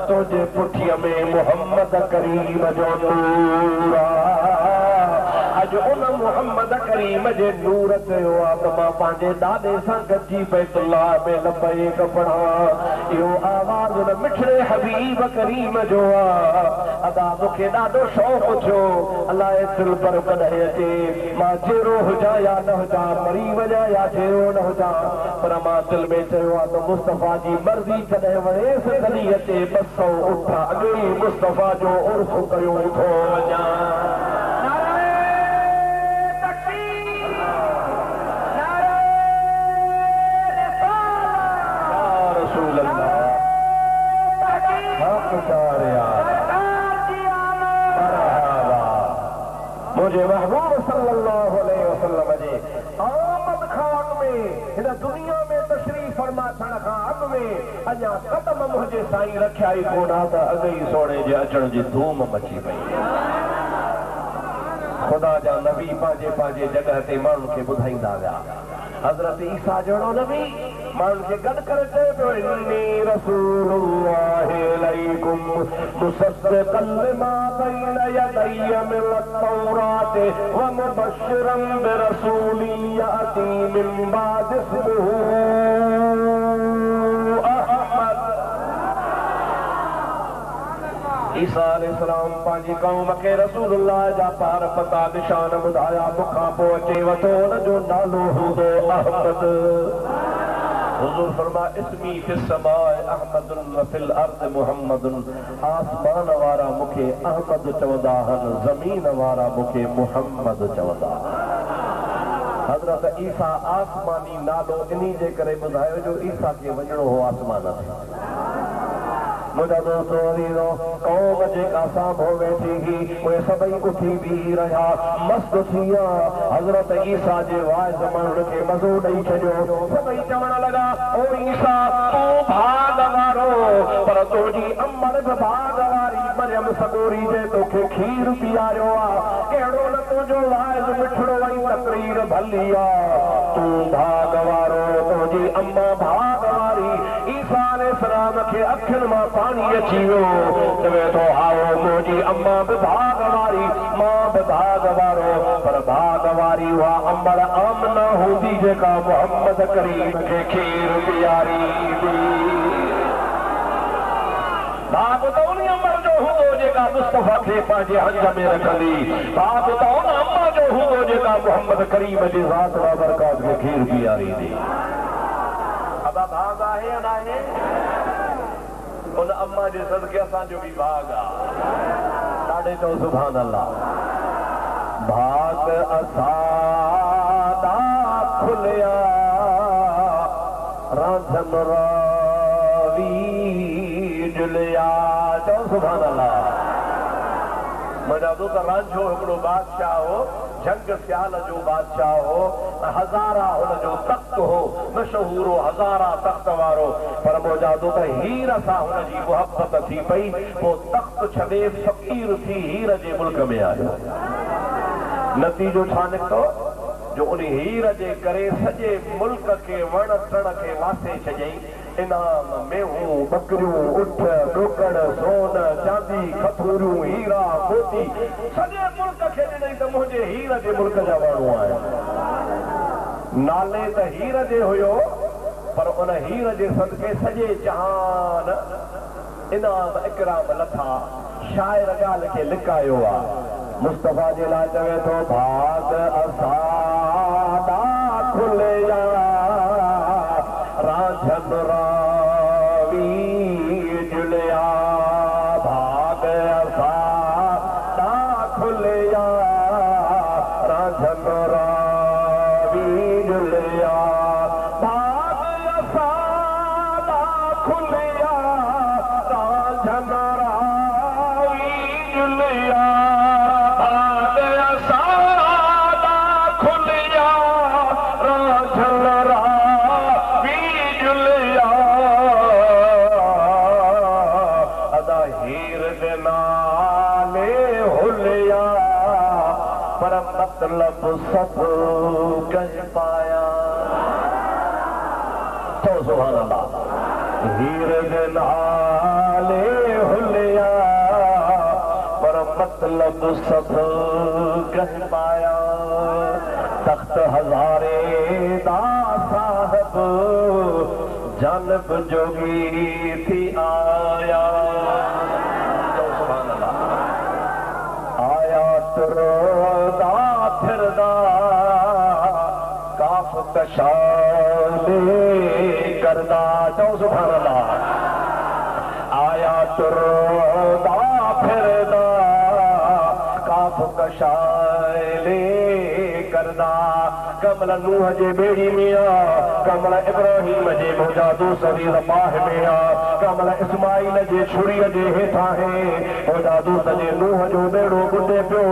तुंहिंजे पुठीअ में मुहम्मद करीम जो नूर अॼु उन मुहम्मद करीम जे नूर चयो आहे त मां पंहिंजे ॾाॾे सां गॾिजी बैतुल्लाह में लब्बैक पढ़ां इहो आवाज़ उन मिठड़े हबीब करीम जो आहे अदा मूंखे ॾाढो शौक़ु थियो अलाए दिलि पर कॾहिं अचे मां जहिड़ो हुजां या न हुजां मरी वञा या जहिड़ो न हुजां पर मां दिलि में चयो आहे त मुस्तफ़ा जी मर्ज़ी जॾहिं वणेसि तॾहिं अचे 200 उठ अॻे ई मुस्तफ़ा जो उर्फ़ कयूं थो वञा में अञा कदम मुंहिंजे साईं रखिया ई कोन आ त अगई सोने जे अचण जी धूम मची पई। खुदा जा नबी पंहिंजे पंहिंजे जगह ते माण्हुनि खे ॿुधाईंदा विया। हज़रत ईसा जहिड़ो नबी माण्हुनि खे गॾु करे चए पियो इन्नी रसूलुल्लाहि इलैकुम मुसद्दिक़न लिमा बैन यदैया मिनत तौरात व मुबश्शिरन बिरसूलिन याती मिन बाद इस्मुहु अहमद। ईसा अलैहिस्सलाम पंहिंजी क़ौम खे रसूलुल्लाह जा पार पता निशान ॿुधाया। मूंखां पोइ अचे वठो हुनजो नालो हूंदो अहमद। हुज़ूर फरमा इस्मी फिस समाए अहमदुन व फिल अर्ज़ मुहम्मदुन। आसमान वारा मूंखे अहमद चवंदा आहिनि, ज़मीन वारा मूंखे मुहम्मद चवंदा। हज़रत ईसा आसमानी नालो इन्ही जे करे ॿुधायो जो ईसा खे वञिणो हो आसमान ते। मुझा दोस्तों अजीजो कौम जेका साम्हूं वेठी ही उहे सभई उथी बीही रहिया मस्त थी विया। हज़रत ईसा जे वाइज़ माण्हुनि खे मज़ो ॾेई छॾियो। सभई चवण लॻा ओ ईसा तूं भाग वारो, पर तुंहिंजी अमर बि भाग वारी। मरियम सगोरी जे तोखे खीर पीआरियो आहे, कहिड़ो न तुंहिंजो वाइज़ मिठड़ो ऐं तकरीर भली आहे। तूं भाग वारो, तुंहिंजी अम्मा भाग वारी। ईसा अलैहिस्सलाम खे अखियुनि मां पानी अची वियो। चवे थो आओ मुंहिंजी अम्मा बि भाग वारी, मां बि भाग वारो, पर भाग वारी उहा अम्बर आमना हूंदी जेका मोहम्मद करीम खे खीर पीआरी हुई। भाग त उन अम्बर जो हूंदो जेका मुस्तफ़ा खे पंहिंजे हंज में रखंदी। भाग त उन अम्मा जो हूंदो जेका मोहम्मद करीम जी ज़ात व बरकात खे खीर पीआरी दी। अदा भाग आहे या न आहे? उन अम्मा जे सदके असांजो बि भाग आहे। ॾाढे चओ सुभान अल्लाह। भाग असां खुलिया रांझन रावी जुलिया। चओ सुभान अल्लाह। मुंहिंजा दोस्त रांझो हिकिड़ो बादशाह हो, जंग सियाल जो बादशाह हो। हज़ारा हुनजो तख़्त हो, मशहूर हो हज़ारा तख़्त वारो। पर मुंहिंजा दोस्त हीर सां हुनजी मुहबत थी पई, पोइ तख़्त छॾे फ़क़ीर थी हीर जे मुल्क में आयो। नतीजो छा निकितो जो उन हीर जे करे सॼे मुल्क खे वण टण खे वासे छॾियईं। इनाम मेहूं बकरियूं उठ ॾोकड़ सोन चांदी खथूरियूं हीरा मोती सॼे मुल्क खे ॾिनई त मुंहिंजे हीर जे मुल्क जा माण्हू आहिनि। नाले त हीर जे हुयो, पर उन हीर जे सदके सॼे जहान इनाम इकराम लथा। शाइर ॻाल्हि खे लिकायो आहे। मुस्तफ़ा जे लाइ चवे थो भाग असां खुलिया रांझन रावी जुलिया। भाग असां खुलिया रांझन रावी जुलिया। भाग असां खुलिया रांझन रावी जुलिया। मतलब सब कह पाया। तो सुभान अल्लाह। हीर दे नाले हुलिया, पर मतलब सब कह पाया। तख्त हजारे दा साहब जानब जोगी थी आया। तो सुभान अल्लाह। आया तुरोदा फिरदा काफ कशाले करदा। तो सुभान अल्लाह। आया तुरोदा फिरदा काफ कशाले करदा। कमल नूह जे बेड़ी में आ, कमल इब्राहिम जे मौजादो सरी रबाह में आ, कमल इस्माइल जे छुरीअ जे हेठां है, मौजादो सजे नूह जो बेड़ो बुॾे पियो।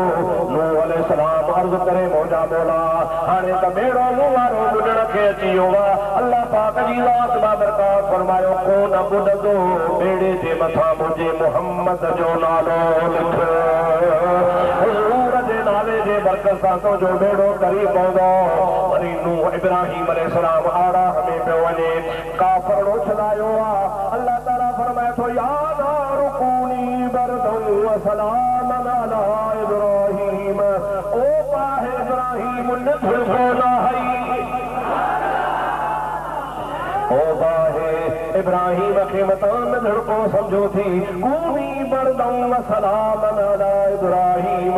नूह अलैहिस्सलाम अर्ज़ करे मौजा मौला हाणे त बेड़ो मूं वारो बुॾण खे अची वियो आहे। अल्लाह पाक जी ज़ात बाबरकात फरमायो कोन बुॾंदो, बेड़े जे मथां मुंहिंजे मुहम्मद जो नालो लिख, हुज़ूर जे नाले जे बरकत सां तुंहिंजो बेड़ो करी पवंदो। वरी नूह इब्राहिम अलैहिस्सलाम आराह में पियो वञे, काफ़िर छॾायो आहे। अल्लाह ताला फरमाए थो या नारु कूनी बरदन व सलामन अला इब्राहिम, ओ पाह इब्राहिम निभो न हई, ओ बाहे इब्राहिम खे मतां न धड़को समझो थी, कूनी बरदन व सलामन अला इब्राहिम,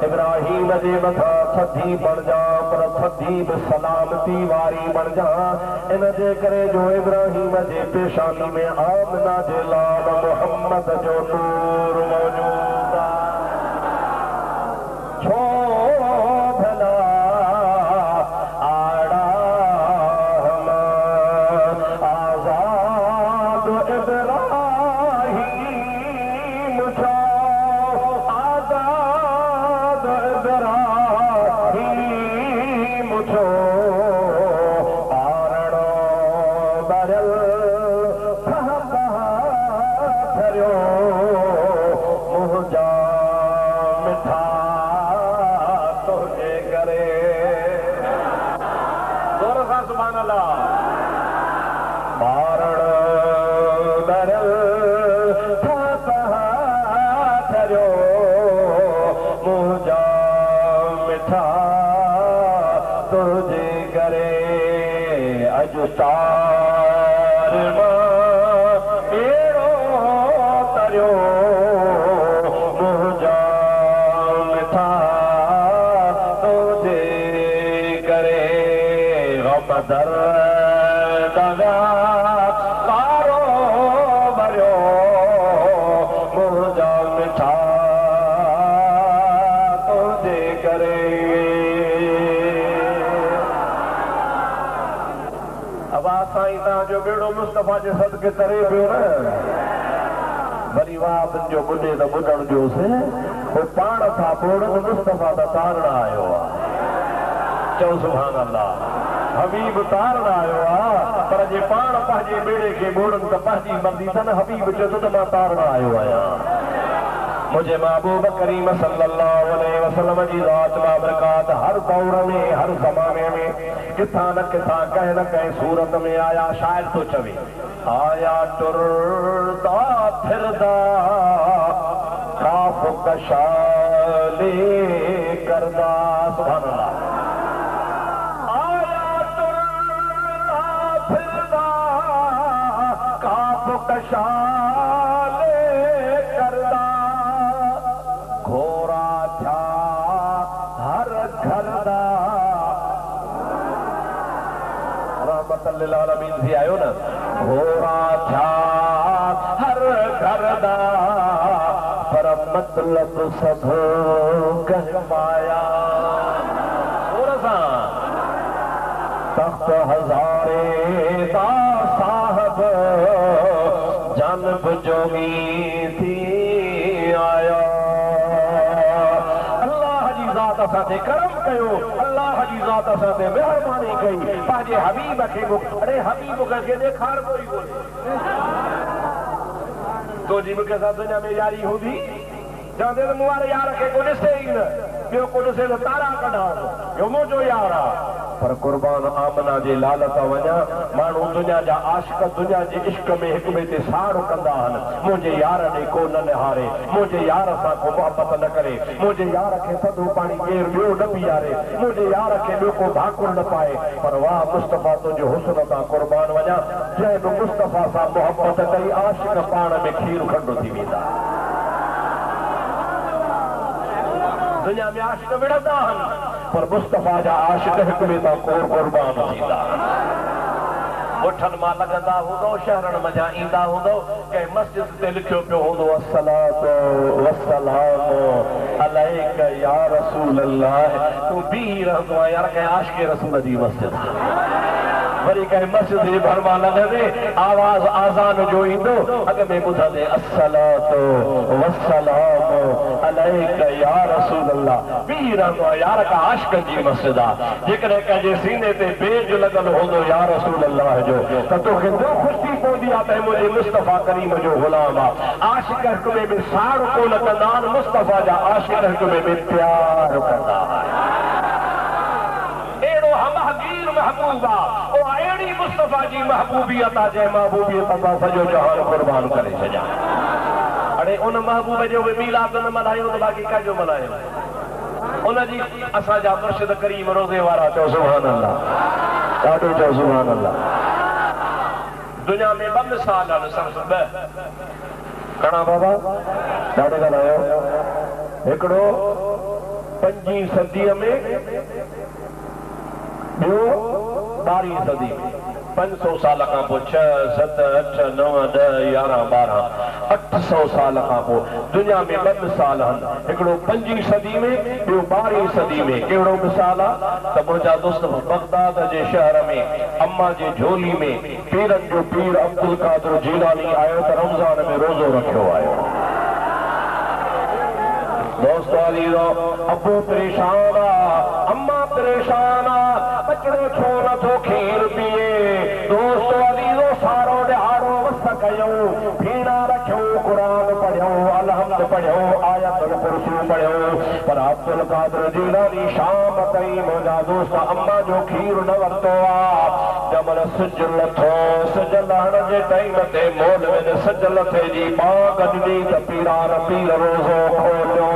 इब्राहिम जे मथां थधी बणजा पर थधी बि सलामती वारी बणजा। इन जे करे जो इब्राहिम जे पेशानी में आमना जे लाल मुहम्मद जो नूर मौजूद आहे। छो भला आड़ा आज़ाद इब्राहिम छो, आज़ाद इब्राहिम छो, आरणो बरल थरियो मुंहिंजा मिठा तुंहिंजे करे। जोर सां सुभान अल्लाह। बारण बरल थरियो मुंहिंजा मिठा तुंहिंजे करे। अॼु तार बेड़ो तरियो मुंहिंजा मिठा तुंहिंजे करे। गमदर दगा कारो भरियो मुंहिंजा मिठा तुंहिंजे करे। साईं तव्हांजो बेड़ो मुस्तफ़ा जे सदके तरे पियो न। वरी वाह तुंहिंजो ॿुधे त ॿुधण जोसि, पोइ पाण सां ॿोड़नि मुस्तफ़ा त तारण आयो आहे। चओ सुभान अल्लाह। हबीब तारण आयो आहे, पर जे पाण पंहिंजे बेड़े खे ॿोड़नि त पंहिंजी मर्ज़ी सां न। हबीब चयो त मां तारण आयो आहियां। मुझे महबूब करीम सल्लल्लाहु अलैहि वसल्लम जी ज़ात बाबरकात हर दौर में हर ज़माने में किथां न किथां कंहिं न कंहिं सूरत में आया। शायर तो चवे आया टुरदा फिरदा काफ़ कशाले करदा। सुभान अल्लाह। आया टुरदा फिरदा काफ़ कशाले करदा, घोड़ा था हर घर दा। रहमतुल लिल आलमीन थी आयो न। घोड़ा था हर घर दा, पर मतलब सब कहमाया। थोड़ा सा तख्त हज़ारे दा साहब जानब जोगी थी आया। असांते करम कयो, अल्लाह जी ज़ात असांते मेहरबानी कई। पंहिंजे हबीब खे अरे हबीब खे ॾेखार कोई कोन्हे। तुंहिंजी मूंखे सां दुनिया में यारी हूंदी, चवंदे त मूं वारे यार खे को ॾिसे ई न, ॿियो को ॾिसे त तारा कढां, इहो मुंहिंजो यार आहे। पर कुर्बान आमना जे लाल तां वञा, माण्हू दुनिया जा आशिक़ दुनिया जे इश्क में हिक ॿिए ते साड़ कंदा आहिनि। मुंहिंजे यार ॾे को न निहारे, मुंहिंजे यार सां को मोहबत न करे, मुंहिंजे यार खे थधो पाणी केरु ॿियो न पीआरे, मुंहिंजे यार खे ॿियो को भाकुर न पाए। पर वाह मुस्तफ़ा तुंहिंजे हुस्न तां कुर्बान वञा, जंहिं बि मुस्तफ़ा सां मोहबत कई आशिक़ पाण में खीर खंडु थी वेंदा। दुनिया में आशिक़ विढ़ंदा आहिनि, पर मुस्तफ़ा जा आशिक़ हिक ॿिए तां कुर्बान थींदा। ॻोठनि मां लॻंदा हूंदो, शहरनि मज़ा ईंदा हूंदो, कंहिं मस्जिद ते लिखियो पियो हूंदो अस्सलातु वस्सलामु अलैक या रसूल अल्लाह। तू भी रहंदो आहे यार कंहिं आशिक़ रसूल जी मस्जिद वरी कंहिं मस्जिद जे भरमा लॻंदे आवाज़ आज़ान जो ईंदो अॻ में ॿुधंदे अस्सलातु वस्सलामु अलैक या रसूल अल्लाह। भी रहंदो आहे यार का आशिक़ जी मस्जिद आहे। जेकॾहिं कंहिंजे सीने ते बेज लॻल हूंदो या रसूल अल्लाह जो त तोखे दिलि ख़ुशि थी पवंदी आहे त मुंहिंजे मुस्तफ़ा करीम जो ग़ुलाम आहे। आशिक़ हिक ॿिए में साड़ कोन कंदा आहिनि, मुस्तफ़ा जा आशिक़ हिक ॿिए में प्यार कंदा आहिनि। अहिड़ो हमहगीर महबूब आहे, उहा अहिड़ी मुस्तफ़ा जी महबूबियत आहे जंहिं महबूबियत सां सॼो जहान क़ुर्बान करे छॾिया। हाणे उन महबूब जो बि मीलाद न मल्हायूं त बाक़ी कंहिंजो मल्हायूं? उनजी असांजा मुर्शिद करीम रोज़े वारा चओ सुभान अल्लाह, ॾाढो चओ सुभान अल्लाह। दुनिया में ॿ मिसाल आहिनि, सम्झ ॿ घणा बाबा ॾाढे ॻाल्हायो। हिकिड़ो 5वीं सदीअ में, ॿियो 12वीं सदी में। 500 साल खां पोइ 6 7 8 9 10 11 12 800 साल खां पोइ दुनिया में 2 मिसाल आहिनि। हिकिड़ो 5वीं सदी में, ॿियो 12वीं सदी में। कहिड़ो मिसाल आहे त मुंहिंजा दोस्त बगदाद जे शहर में अम्मा जे झोली में पीरनि जो पीर अब्दुल कादिर जीलानी आयो त रमज़ान में रोज़ो रखियो आयो। दोस्त अलीज़ो अबू परेशान आहे, अम्मा परेशान आहे, बचड़ो छो नथो खीर पीए। दोस्त अलीज़ो सारो ॾिहाड़ो वस कयूं, भीड़ा रखियूं, क़ुरान पढ़ियूं, अलहम्द पढ़ियूं, आयतुल कुर्सी पढ़ियूं, पर अब्दुल कादिर जीलानी शाम ताईं मुंहिंजा दोस्त अम्मा जो खीर न वरितो आहे। जमल सिज लथो, सिज लहण जे टाइम ते मौलवी सिज लथे जी बाग ॾिनी त पीरान पीर रोज़ो खोलियो।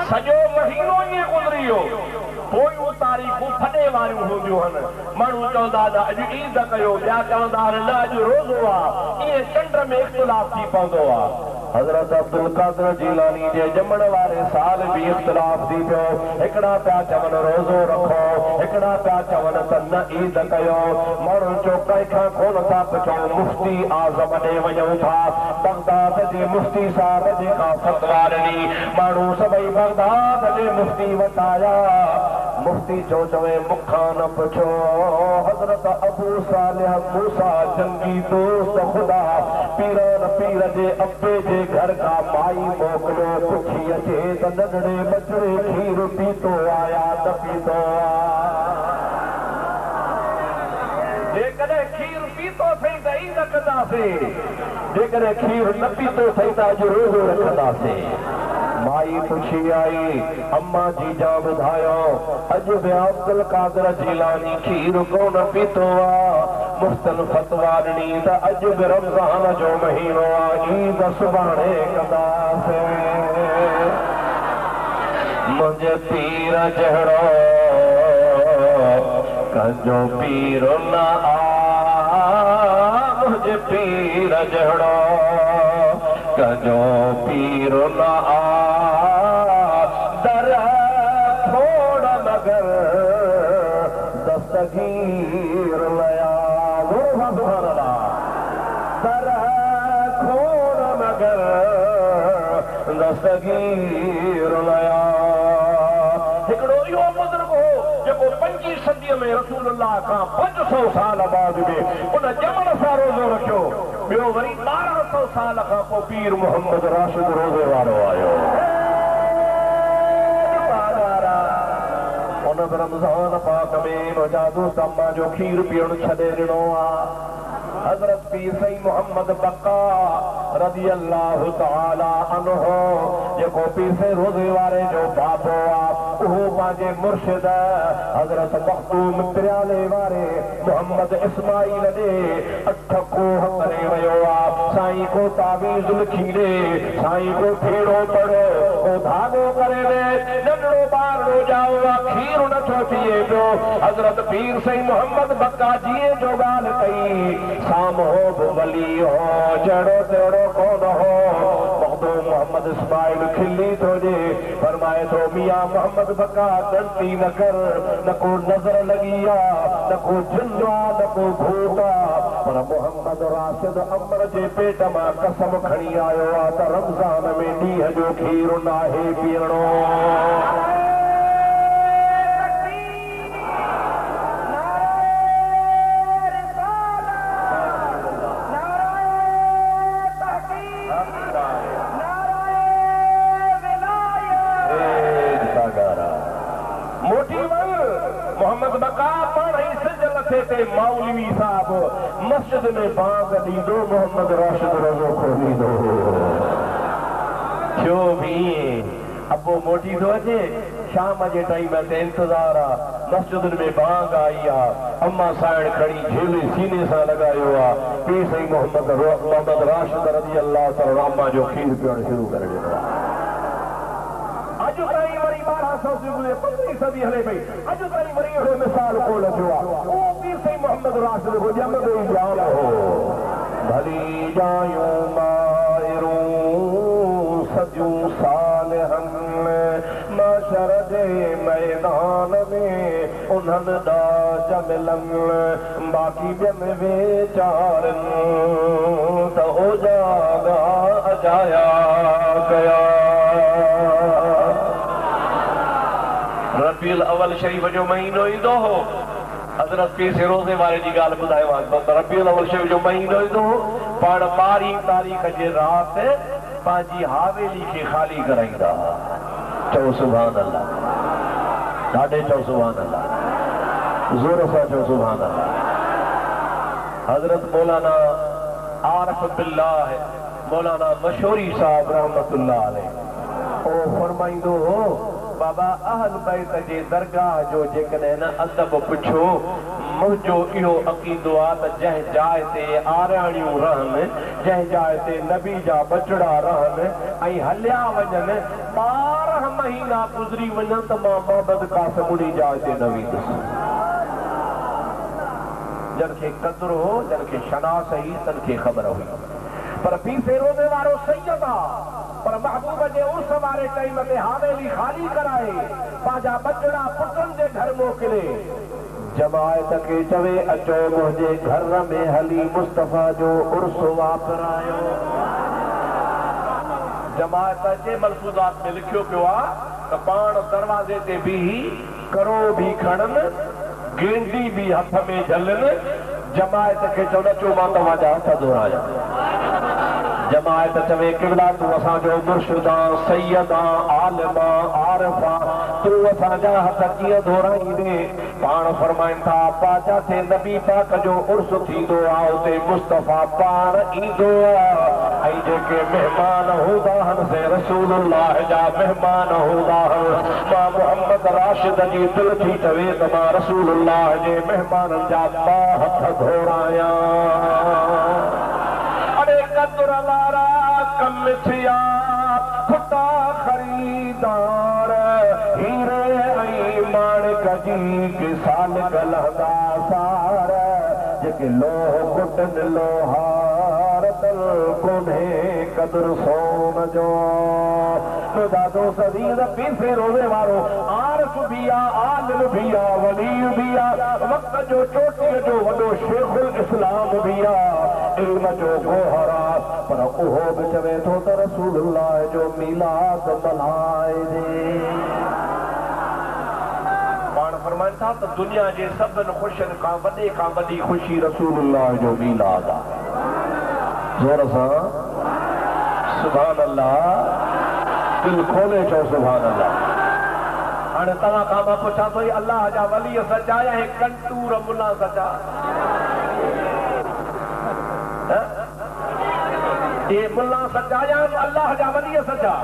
सॼो महीनो ईअं गुज़री वियो। पोयूं तारीख़ूं फॾे वारियूं हूंदियूं आहिनि। माण्हू चवंदा अॼु ईद कयो, ॿिया चवंदा न अॼु रोज़ो आहे। ईअं चंड में इख़्तिलाफ़ थी पवंदो आहे। हज़रत अब्दुल कादिर जीलानी जे ॼमण वारे साल बि इख़्तिलाफ़ थी पियो। हिकिड़ा पिया चवनि रोज़ो रखो, हिकिड़ा पिया चवनि त न ईद कयो। माण्हू चयो कंहिंखां कोन था पुछूं, मुफ्ती आज़म ॾे वञूं था। बगदाद जे मुफ्ती साहिब जेका फतवा ॾिनी, माण्हू सभई बगदाद जे मुफ्ती वटि आया। मुफ्ती चो चवे मूंखां न पुछो, हज़रत अबू सालिह मूसा जंगी दोस्त ख़ुदा पीरन पीर जे अब्बे जे घर खां माई मोकिलियो, पुछी अचे त नंढड़े बचड़े खीर पीतो आया त पीतो जेकॾहिं खीर पीतो अथई त ईद कंदासीं, जेकॾहिं खीर न पीतो अथई त अॼु रोज़ो रखंदासीं। माई पुछी आई, अम्मा जीजा ॿुधायो अॼु बि अब्दुल कादिर जीलानी खीर कोन पीतो आहे। मुफ़्तन फतवा ॾिनी त अॼु बि रमज़ान जो महीनो आहे, ईद सुभाणे कंदासीं। मुंहिंजे पीर जहिड़ो कंहिंजो पीर न आहे, मुंहिंजे पीर जहिड़ो कंहिंजो पीर न आहे। दर थोड़ मगर दस्तगीर लया, दर खोड़ मगर दस्तगीर लया। हिकिड़ो इहो बुज़ुर्ग हो जेको 5वीं सदीअ में रसूलुल्लाह खां 500 साल बाद में उन ॼमण सां रोज़ो रखियो। ॿियो वरी 1200 साल खां पोइ पीर मोहम्मद राशिद रोज़े वारो आयो। उन रमज़ान पाक में मुंहिंजा दोस्त अम्मा जो खीर पीअण छॾे ॾिनो आहे। हज़रत पीर सईं मोहम्मद बक्का रज़ी अल्लाहु तआला अन्हु जेको पीर सईं रोज़े वारे जो बाबो आहे, उहो पंहिंजे मुर्शिद हज़रत मखदूम प्याले वारे मोहम्मद इस्माइल ॾे 8 कोह करे वियो आहे। साईं को तावीज़ लिखी ॾे, साईं को फेरो पढ़ो, को धागो करे ॾे, नंढड़ो ॿारड़ो ॼाओ आहे, खीर नथो पीए पियो। हज़रत पीर सईं मोहम्मद बक्का जीअं जो ॻाल्हि कई, साम्हूं बि वली हो, जहिड़ो तहिड़ो कोन हो। मखदूम मोहम्मद इस्माइल खिली थो ॾे, फरमाए थो मियां मोहम्मद बक्का ग़लती न कर, न को नज़र लॻी आहे, न को जिन आहे, न को भूत आहे, पर मोहम्मद राशिद अमर जे पेट मां कसम खणी आयो आहे त रमज़ान में ॾींहं जो खीर नाहे पीअणो। मोहम्मद बका पाण ई सिज लथे ते मौलवी साहब मस्जिद में बांग ॾींदो, मोहम्मद राशिद रोज़ो खोलींदो। छो भी अबो मोटी थो अचे, शाम जे टाइम ते इंतज़ार आहे, मस्जिद में बांग आई आहे, अम्मा साइण खणी झेले सीने सां लॻायो आहे, पीउ साईं मोहम्मद राशिद रज़ी अल्लाह ताला अम्मा जो खीर पीअण शुरू करे ॾिनो आहे। अॼु ताईं वरी 1215 सदी हले पई, अॼु ताईं वरी अहिड़ो मिसाल कोन थियो आहे। उहो पीर साईं मोहम्मद राशिद हो ॼमंदे ई जाम हो। भली जायूं माहिरूं सजूं सालिहन माशर जे मैदान में उन्हनि ॾाज मिलन, बाक़ी ॿियनि वेचारनि त हो जागा अजाया कया। रबीउल अव्वल शरीफ जो महीनो ईंदो हो, हज़रत पीर से रोज़े वारे जी ॻाल्हि ॿुधायो आहे। रबीउल अव्वल शरीफ जो महीनो ईंदो हो, पाण 12 तारीख़ जे राति पंहिंजी हावेली खे ख़ाली कराईंदा हुआ। चओ सुभान अल्लाह, ॾाढे चओ सुभान अल्लाह, ज़ोर सां चओ सुभान अल्लाह। हज़रत मौलाना आरिफ बिल्लाह मौलाना मशहूरी साहब रहमतुल्लाह अलैह ओ फरमाईंदो हो, बाबा अहल बैत जे दरगाह जो जेकॾहिं न अदब पुछो, मुंहिंजो इहो अक़ीदो आहे त जंहिं जाइ ते आरियाणियूं रहनि, जंहिं जाइ ते नबी जा बचड़ा रहनि ऐं हलिया वञनि, 12 महीना गुज़री वञनि त मां मोहम्मद कासिम उन जाइ ते न वेंदुसि। जंहिंखे क़दुरु हो, जंहिंखे शनास हुई, तंहिंखे ख़बर हुई। पर पीर फिरोज़े वारो सैयद आहे, पर महबूब जे उर्स वारे टाइम ते हावेली ख़ाली कराए, पंहिंजा बचड़ा पुटनि जे घर मोकिले, जमायत खे चवे अचो मुंहिंजे घर में हली मुस्तफ़ा जो उर्स वापरायो। जमायत जे मलफूज़ात में लिखियो पियो आहे त पाण दरवाज़े ते बीही करो भी खणनि, गेंडी भी हथ में झलनि, जमायत खे चवनि अचो मां तव्हांजा हथ धोरायां। जमायत चवे किबला तूं असांजो मुर्शिदा सैयदा आलिमा आरिफा, तूं असांजा हथ कीअं धोराईंदे? पाण फरमाइनि था पाचा थे नबी पाक जो उर्स थींदो आहे, उते मुस्तफ़ा पाण ईंदो आहे, ऐं जेके महिमान हूंदा आहिनि से रसूलुल्लाह जा महिमान हूंदा आहिनि। मां मोहम्मद राशिद जी दिलि थी चवे त मां रसूलुल्लाह जे महिमाननि जा हथ धोरायां। कदुर वारा कम थिया खुदा खरीदार, हीरे ऐं माणिक जी किसान गलहंदा सार, जेके लोह कुटनि लोहार तल कोन्हे कदुर सोन जो। दादो सदीद पीर फिरोज़े वारो आरिफ भी आहे, आलिम भी आहे, वली भी आहे, वक़्त जो चोटीअ जो वॾो शेखुल इस्लाम भी आहे, इल्म जो गोहर आहे, पर उहो बि चवे थो त रसूलुल्लाह जो मीलाद मल्हाइजे। पाण फरमाइनि था त दुनिया जे सभिनि ख़ुशियुनि खां वॾी ख़ुशी रसूलुल्लाह जो मीलाद आहे। ज़ोर सां सुभान अल्लाह, दिल खोले चओ सुभान अल्लाह। हाणे तव्हां खां मां पुछां थो, अल्लाह जा वली सचा या हे कंटूर मुला सचा? ये मुला सचा या अल्लाह जा वली सचा?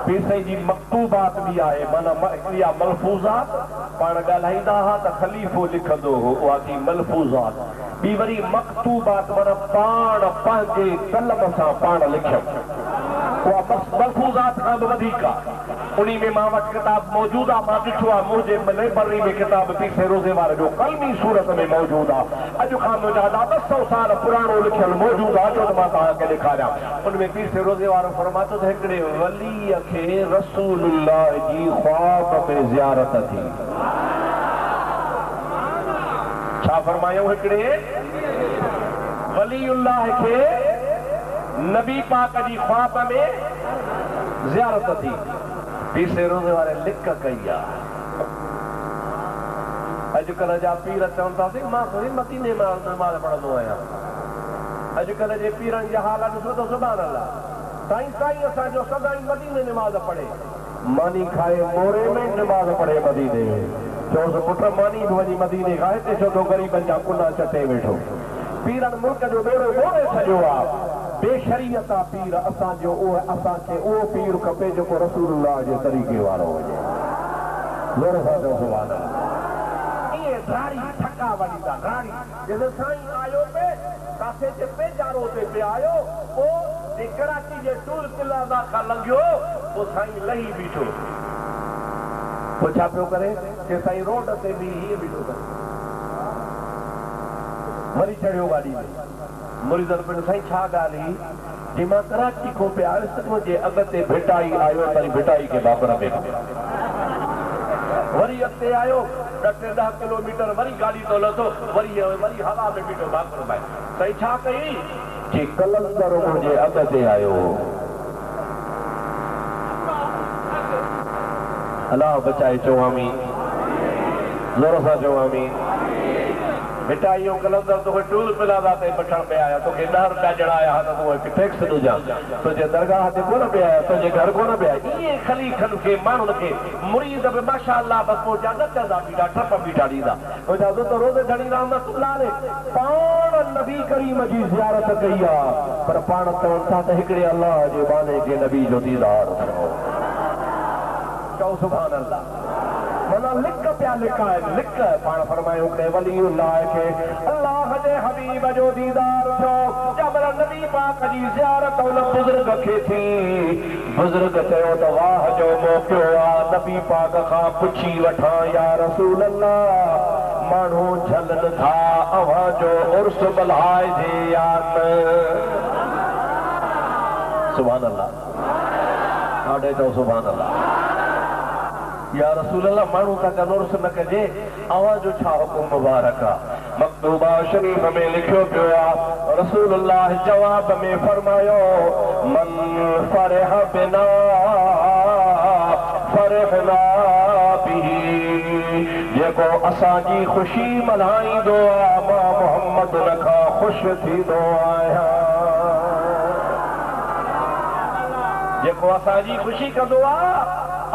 पीर साईं जी मकतूबात भी आहे, माना इहा मलफूज़ात पाण ॻाल्हाईंदा हुआ त ख़लीफ़ो लिखंदो हो, उहा थी मलफूज़ात। ॿी वरी मकतूबात माना पाण पंहिंजे कलम सां पाण लिखियमि, उहा मलफूज़ात खां बि वधीक आहे। उन में मां वटि किताब मौजूद आहे, मां ॾिठो आहे, मुंहिंजे लाइब्रेरी में किताब पीर फिरोज़े वारे जो कलमी सूरत में मौजूद आहे। अॼु खां मुंहिंजा 200 साल पुराणो लिखियल मौजूद आहे, जो त मां तव्हांखे ॾेखारियां। उन में पीर फिरोज़े वारो फरमातो त हिकिड़े वलीअ खे रसूलुल्लाह जी ख्वाब में ज़ियारत थी। छा फरमायो हिकिड़े वलीउल्लाह खे नबी पाक जी ख्वाब में ज़ियारत थी, पीसे रोज़े वारे लिक कई आहे। अॼुकल्ह जा पीर चवनि था मां थोरी मदीने में नमाज़ पढ़ंदो आहियां। अॼुकल्ह जे पीरनि जा हाल ॾिसो त सुभाणे अल्लाह साईं साईं असांजो सदाईं मदीने नमाज़ पढ़े, मानी खाए मोरे में नमाज़ पढ़े मदीने में। चयोसि पुट मानी बि वञी मदीने खाए ते छो तो ग़रीबनि जा कुना चटे वेठो। पीरनि मुल्क जो बेड़ो मोड़े छॾियो आहे। बेशरीयत आहे पीर असांजो, उहो असांखे उहो पीर खपे जेको रसूलुल्लाह जे तरीक़े वारो हुजे। ज़ोर सां चओ सुभाणे अल्लाह। राड़ी ठका वाली दा राड़ी जैसे साईं आयो पे कासे जे पे जारो पे आयो ओ जे कराची जे टूल किला दा खा लंघियो ओ साईं लही बीठो। वो छा पियो करे के साईं रोड ते भी ही बीठो करे वरी चढ़ियो गाड़ी में। मुरीदन पे साईं छा ॻाल्हि जे मां कराची को पे आयो जे अॻते भिटाई आयो तरी भिटाई के बाबर में वरी अॻिते आयो 10 किलोमीटर वरी गाड़ी तो लथो वरी हवा में बीठो बाबर में। साईं छा कई जे कलंदर मुंहिंजे अॻते आयो। अल्लाह बचाए चओ आमीन, ज़ोर सां चओ आमीन। मिठाइयों कलंदर तो टूल पिलादा ते बठण पे आया तो 10 रुपया जड़ाया हा तो एक टैक्स ॾिजा तुझे दरगाह ते कोन पे आया तुझे घर कोन पे आया। इहे खलीखन खे माण्हुनि खे मुरीद बि माशाअल्लाह बस वो जागत चंदा बीठा ठप बीठा ॾींदा तो रोज़े धणी रहमतुल्लाह अलैह पाण नबी करीम जी ज़ियारत कई आहे। पर पाण चवनि था त हिकिड़े अल्लाह जे बाने जे नबी जो दीदार थियो। चओ सुभान अल्लाह। मना लिक पिया लिखाए लिक पाण फरमायो के वलीउल्लाह के अल्लाह जे हबीब जो दीदार थियो। जब नबी पाक जी ज़ियारत उन बुजुर्ग खे थी, बुजुर्ग चयो त वाह जो मौक़ो आहे नबी पाक खां पुछी वठां या रसूल अल्लाह माण्हू झलनि था अव्हां जो उर्स बल्हाइजे या न। सुभान अल्लाह। ॾाढे चओ सुभान अल्लाह। या रसूल अल्लाह माण्हू का कनोर्स न कजे अव्हां जो छा हुकुम मुबारक आहे। मक्तूबा शरीफ में लिखियो पियो आहे रसूलुल्लाह जवाब में फरमायो मन फरह बिना फरहना बिही। जेको असांजी ख़ुशी मल्हाईंदो आहे मां मोहम्मद उन खां ख़ुशि थींदो आहियां। जेको असांजी ख़ुशी कंदो आहे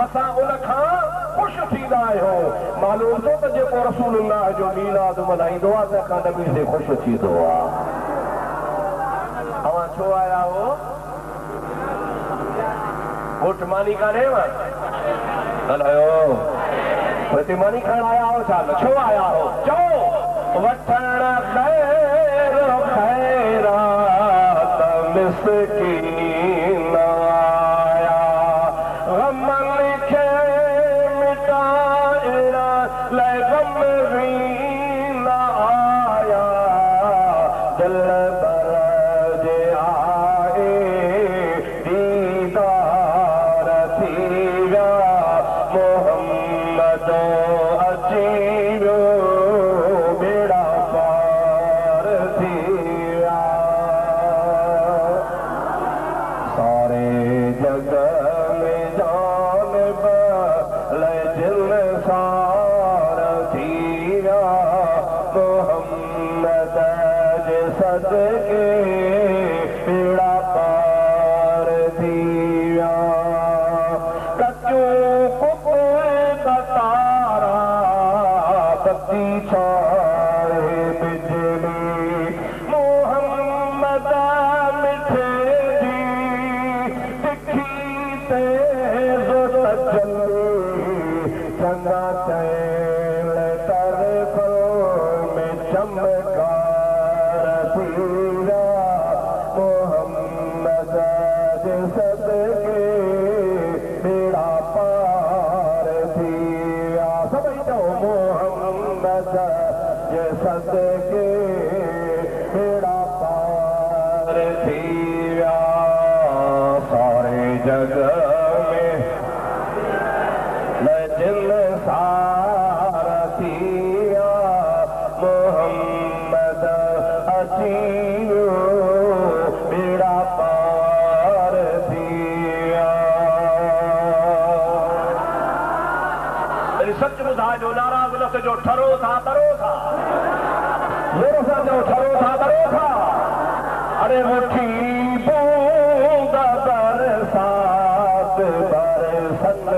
असां उन खां ख़ुशि थींदा आहियूं। मालूम थो त जेको रसूलुल्लाह जो मीलाद मल्हाईंदो आहे त खां नबी से ख़ुशि थींदो आहे। अवां छो आया हो ॻोठ मानी कान्हे हलायो हिते मानी खण आया हो छा छो आया हो चओ वठण ख़ैर ख़ैरात मिसकीन आया गमन खे मिटाइण लाइ गमगीन आया दिल बर जे आए दीदार थी विया मोहम्मद अची वियो बेड़ा पार थी विया सारे जग में जान जिन सार थी विया मोहम्मद जे सदके बेड़ा पार थी विया कचूं कुकुर तारा बत्ती छाड़े बिजली मोहम्मद मिठे जी तिखी तेज तजल्ली चंगा चैल तरफ में चमकार थी विया मोहम्मद जे सदके बेड़ा पार थी विया सभई चओ मोहम्मद जे सदके बेड़ा पार थी विया सारे जग में जिन सार थी विया ठरो था तरो था जोर सां चओ ठरो था तरो था अरे मुठी बूंद बरसात बरसत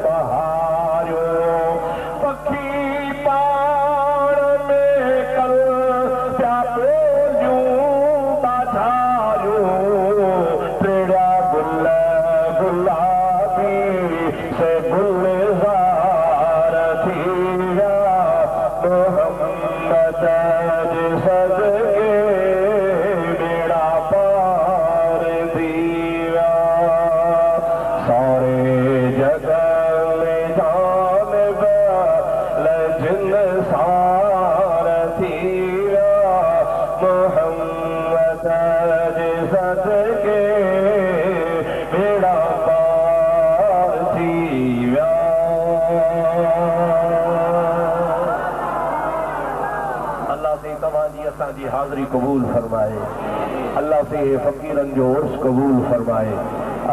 बहारियो पखी पाण में कल प्या पोलियूं बाझारियो टेड़ा गुल गुलाबी से गुलजार थिया मोहम्मद जे सदके बेड़ा पार थिया सारे जग में जान लजिन सार थिया मोहम्मद जे सदके बेड़ा पार थिया अल्लाह से तव्हांजी असांजी हाज़िरी क़बूल फरमाए अल्लाह से फ़कीरन जो उर्स क़बूल फरमाए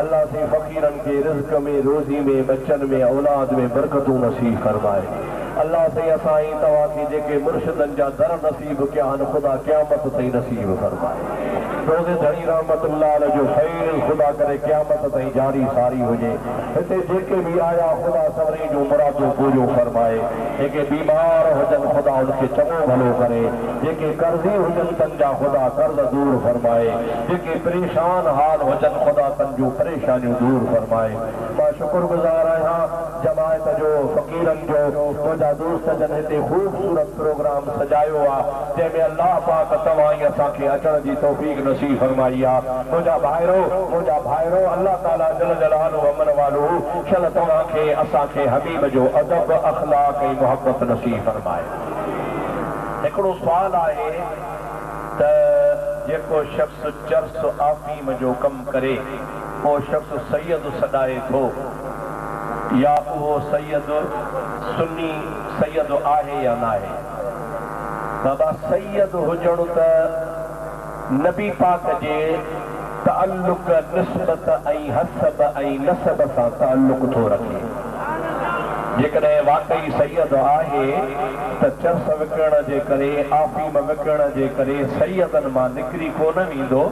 अल्लाह से फ़कीरन के रिज़्क़ में रोज़ी में बच्चन में औलाद में बरकतूं नसीब फरमाए अल्लाह से असाई तवा की जेके मुर्शिदन जा दर नसीब क्या हन खुदा क़यामत ताईं नसीब फरमाए रोज़े धड़ी रहमतुल्लाह अलैह जो ख़ैर खुदा करे क़यामत ताईं जारी सारी हुजे हिते जेके भी आया खुदा सवरी जो मुरादूं पूरियूं फरमाए जेके बीमार हुजन खुदा उनके चङो भलो करे जेके कर्ज़ी हुजन तन जा खुदा कर्ज़ दूर फरमाए जेके परेशान हाल हुजन खुदा तन जूं परेशानियूं दूर फरमाए मां शुक्रगुज़ार आहियां जमायत जो फ़कीरन जो मुंहिंजा दोस्त जन हिते ख़ूबसूरत प्रोग्राम सजायो आहे जंहिंमें अल्लाह पाक तव्हां असांखे अचण जी तौफ़ीक़ नसीब फरमाई आहे मुंहिंजा भाइरो अल्लाह ताला जल जलालहू अमन वालो शल तव्हांखे असांखे हबीब जो अदब अखलाक ऐं मुहबत नसीब फरमाए हिकिड़ो सुवाल आहे त जेको शख़्स चर्स आफ़ीम जो कमु करे उहो शख़्स सैयद सॾाए थो या उहो सैयद सुन्नी सैयद आहे या न आहे बाबा सैयद हुजण त नबी पाक जे ताल्लुक निस्बत ऐं हसब ऐं नसब सां ताल्लुक थो रखे जेकॾहिं वाकई सैयद आहे त चर्स विकिरण जे करे आफ़ीम विकिरण जे करे सैयदनि मां निकिरी कोन वेंदो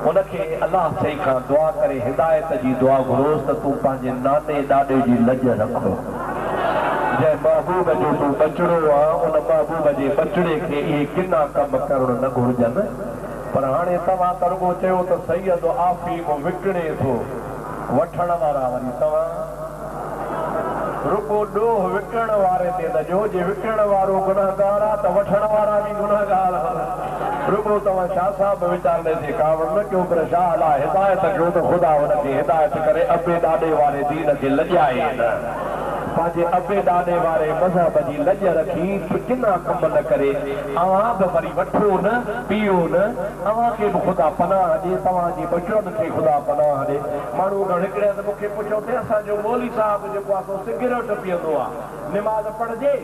उनखे अल्लाह सही खां दुआ करे हिदायत जी दुआ घुरोस त तूं पंहिंजे नाने ॾाॾे जी लज रख जंहिं महबूब जो तूं बचड़ो आहे उन महबूब जे बचड़े खे इहे किना कम करण न घुरिजनि पर हाणे तव्हां त रुॻो चयो त सैयद आफ़ीम विकिणे थो वठण वारा वरी तव्हां रुॻो ॾोह विकिणण वारे ते न ॾियो जे विकिणण वारो गुनहगार आहे त वठण वारा बि गुनहगार रुॻो तव्हां शाह साहिब वीचारले ते कावड़ न कयो पर छा अलाह हिदायत कयो त ख़ुदा हुनखे हिदायत करे अबे ॾाॾे वारे दीन खे लॼाए न पंहिंजे अबे ॾाॾे वारे मज़हब जी लॼ रखी किना कम न करे अव्हां बि वरी वठो न पीओ न अव्हां खे बि ख़ुदा पनाह ॾे तव्हांजी बचड़नि खे ख़ुदा पनाह ॾे माण्हू हिकिड़े हंधि मूंखे पुछियो ते असांजो मौली साहिबु जेको आहे सो सिगरेट पीअंदो आहे निमाज़ पढ़जे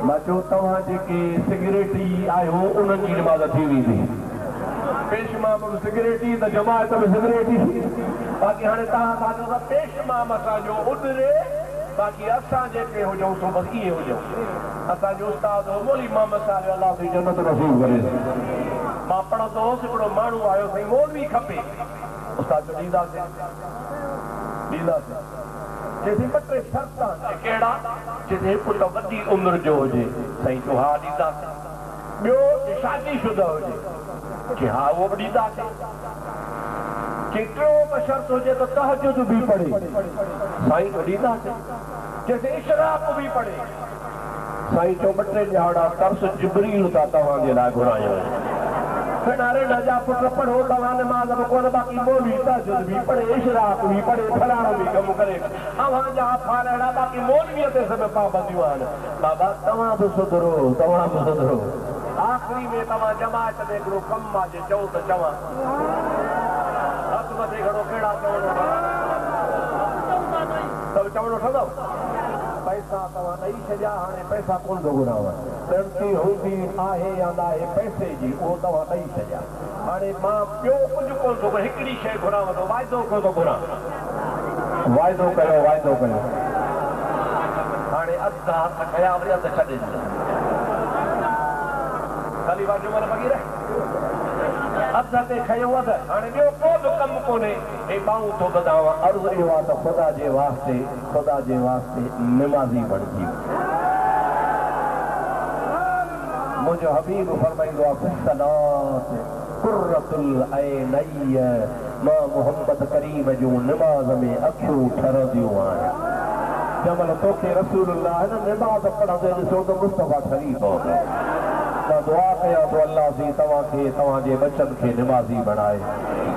मां चयो तव्हां जेके सिगरेटी आहियो उन्हनि जी निमाज़ थी वेंदी पेशमाम बि सिगरेटी त जमायत बि सिगरेटी बाक़ी हाणे तव्हां पंहिंजो त पेशमाम असांजो उॾरे बाक़ी असां जेके हुजूं सो बसि इहे हुजूं असांजो उस्ताद मौली मोहम्मद साहिब अलाह जी जन्नत नसीब करे मां पढ़ंदो हुउसि हिकिड़ो माण्हू आयो साईं मौलवी खपे उस्ताद चयो ॾींदासीं चइसि ॿ टे शर्त कहिड़ा चइसि हिकु त वॾी उमिरि जो हुजे साईं चयो हा ॾींदासीं ॿियो शादी शुदा हुजे कि हा उहो बि ॾींदासीं केतिरो बि शर्त हुजे त तहजुद बि पढ़े साईं तो ॾींदासीं चइसि इशराक बि पढ़े साईं चयो ॿ टे ॾियारा तरस जिबरील था तव्हांजे लाइ घुरायूं फिर जा पुट पढ़ो तव्हां नमाज़ बि कोन बाक़ी मौलवी तहजुद बि पढ़े इशराक बि पढ़े फलाणो बि कमु करे अव्हांजा अफ़ार अहिड़ा बाक़ी मौलवीअ ते सभु पाबंदियूं आहिनि बाबा तव्हां बि सुधरो आख़िरी में तव्हां जमायत में हिकिड़ो कमु आहे जे चओ त चवां हथ मथे घणो कहिड़ा चवणो ठहंदव पैसा तव्हां ॾेई छॾिया हाणे पैसा कोन थो घुराव तरक़ी हूंदी आहे या न आहे पैसे जी उहो तव्हां ॾेई छॾिया हाणे मां ॿियो कुझु कोन थो हिकिड़ी शइ घुराव थो वाइदो कोन थो घुरां वाइदो कयो हाणे अद्धा हथ खया वरी अध छॾे ॾिना खाली वाजो मन पगी रहे अध ते खयो अध हाणे ॿियो को बि कमु कोन्हे हे ॿाहूं थो ॿधावां अर्ज़ु इहो आहे त ख़ुदा जे वास्ते निमाज़ी बणिजी मुंहिंजो हबीब फरमाईंदो आहे सलात कुर्रतुल ऐनैय मां मोहम्मद करीम जूं निमाज़ में अखियूं ठरंदियूं आहिनि जंहिंमहिल तोखे रसूलुल्लाह न निमाज़ पढ़ंदे ॾिसो त मुस्तफ़ा ठरी पवंदो मां दुआ कयां थो अल्लाह जी तव्हांखे तव्हांजे बचनि खे निमाज़ी बणाए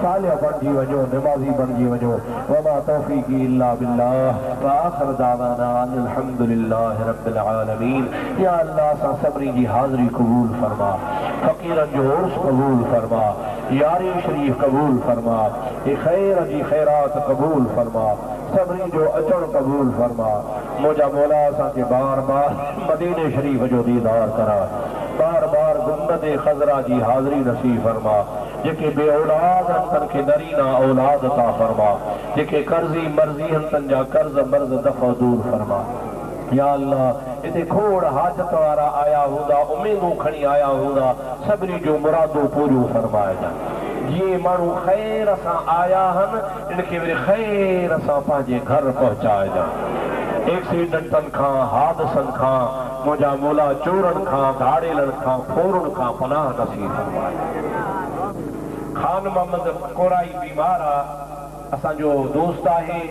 सालिह बणिजी वञो निमाज़ी बणिजी वञो वमा तौफ़ीक़ी इल्ला बिल्लाह व आख़िर दावाना अनिल हम्दुलिल्लाहि रब्बिल आलमीन या अल्लाह असां सभिनी जी हाज़िरी क़बूल फरमा फ़क़ीरनि जो उर्स क़बूल फरमा यारी शरीफ़ क़बूल फरमा ख़ैर जी ख़ैरात क़बूल फरमा सभिनी जो अचणु क़बूल फरमा मुंहिंजा मौला असांखे बार बार मदीने शरीफ़ जो दीदार करा बार बार गुंबद ख़ज़रा जी हाज़िरी नसीब फरमा जेके बे औलाद तन खे नरीना औलाद अता फरमा जेके कर्ज़ी मर्ज़ी तन जा कर्ज़ मर्ज़ दफ़ा दूर फरमा या अल्लाह इते खोड़ हाजत वारा आया हूंदा उम्मीदूं खणी आया हूंदा सभिनी जो मुरादूं पूरियूं फरमाइजा जीअं माण्हू ख़ैर सां आया आहिनि इनखे वरी ख़ैर सां पंहिंजे घर पहुचाइजा एक्सीडेंटनि खां हादसनि खां मुंहिंजा मौला चोरनि खां गाड़ेलनि खां फोरनि खां पनाह नसीब फरमाए खान मोहम्मद कोराई बीमार आहे असांजो दोस्त आहे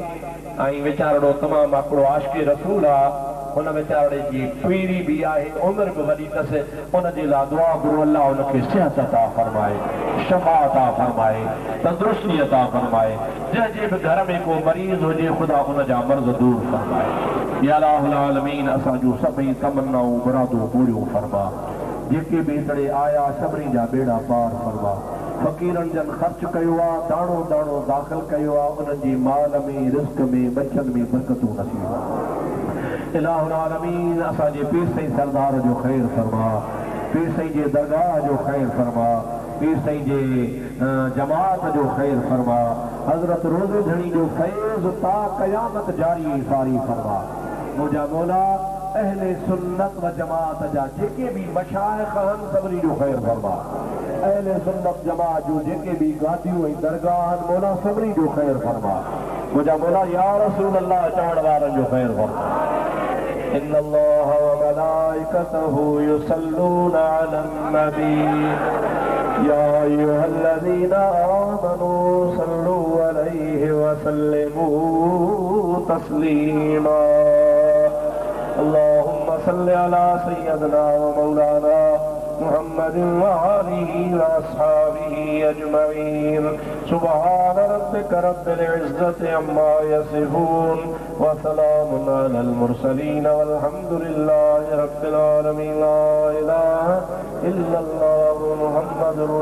ऐं वीचारो तमामु हिकिड़ो आशिक़ रसूल आहे हुन वीचारे जी पीढ़ी भी आहे उमिरि बि वॾी अथसि उनजे लाइ दुआ घुरो अल्लाह उनखे सिहत अता फरमाए शफ़ा अता फरमाए तंदुरुस्ती अता फरमाए जंहिंजे बि घर में को मरीज़ हुजे ख़ुदा उनजा मर्ज़ दूर फरमाए या अल्लाहुल आलमीन असांजूं सभई तमन्नाऊं मुरादूं पूरियूं फरमा जेके बि हितड़े आया सभिनी जा बेड़ा पार फरमा फ़क़ीरनि जन ख़र्च कयो आहे दाणो दाणो दाख़िल कयो आहे उन्हनि जी माल में रिज़्क़ में बचनि में बरकतूं नसीब इलाहुल आलमीन असांजे पीर साईं सरदार जो ख़ैर फरमा पीर साईं जे दरगाह जो ख़ैर फरमा पीर साईं जे जमात जो ख़ैर फरमा हज़रत रोज़े धणी जो फैज़ ता क़यामत जारी सारी फरमा मुंहिंजा मौला अहले सुन्नत व जमात जा जेके भी मशाइख़ आहिनि सभिनी जो ख़ैर फरमा अहले सुन्नत जमात जो जेके भी गादियूं ऐं दरगाह आहिनि मौला सभिनी जो ख़ैर फरमा मुंहिंजा मौला या रसूल अल्लाह चवण वारनि जो ख़ैर फरमा إن الله وملائكته يصلون على النبي يا أيها الذين آمنوا صلوا عليه وسلموا تسليما اللهم صل على سيدنا ومولانا محمد وآله وأصحابه أجمعين سبحان ربك رب العزة عما يصفون وسلام على المرسلين والحمد لله رب العالمين لا إله إلا الله محمد رسول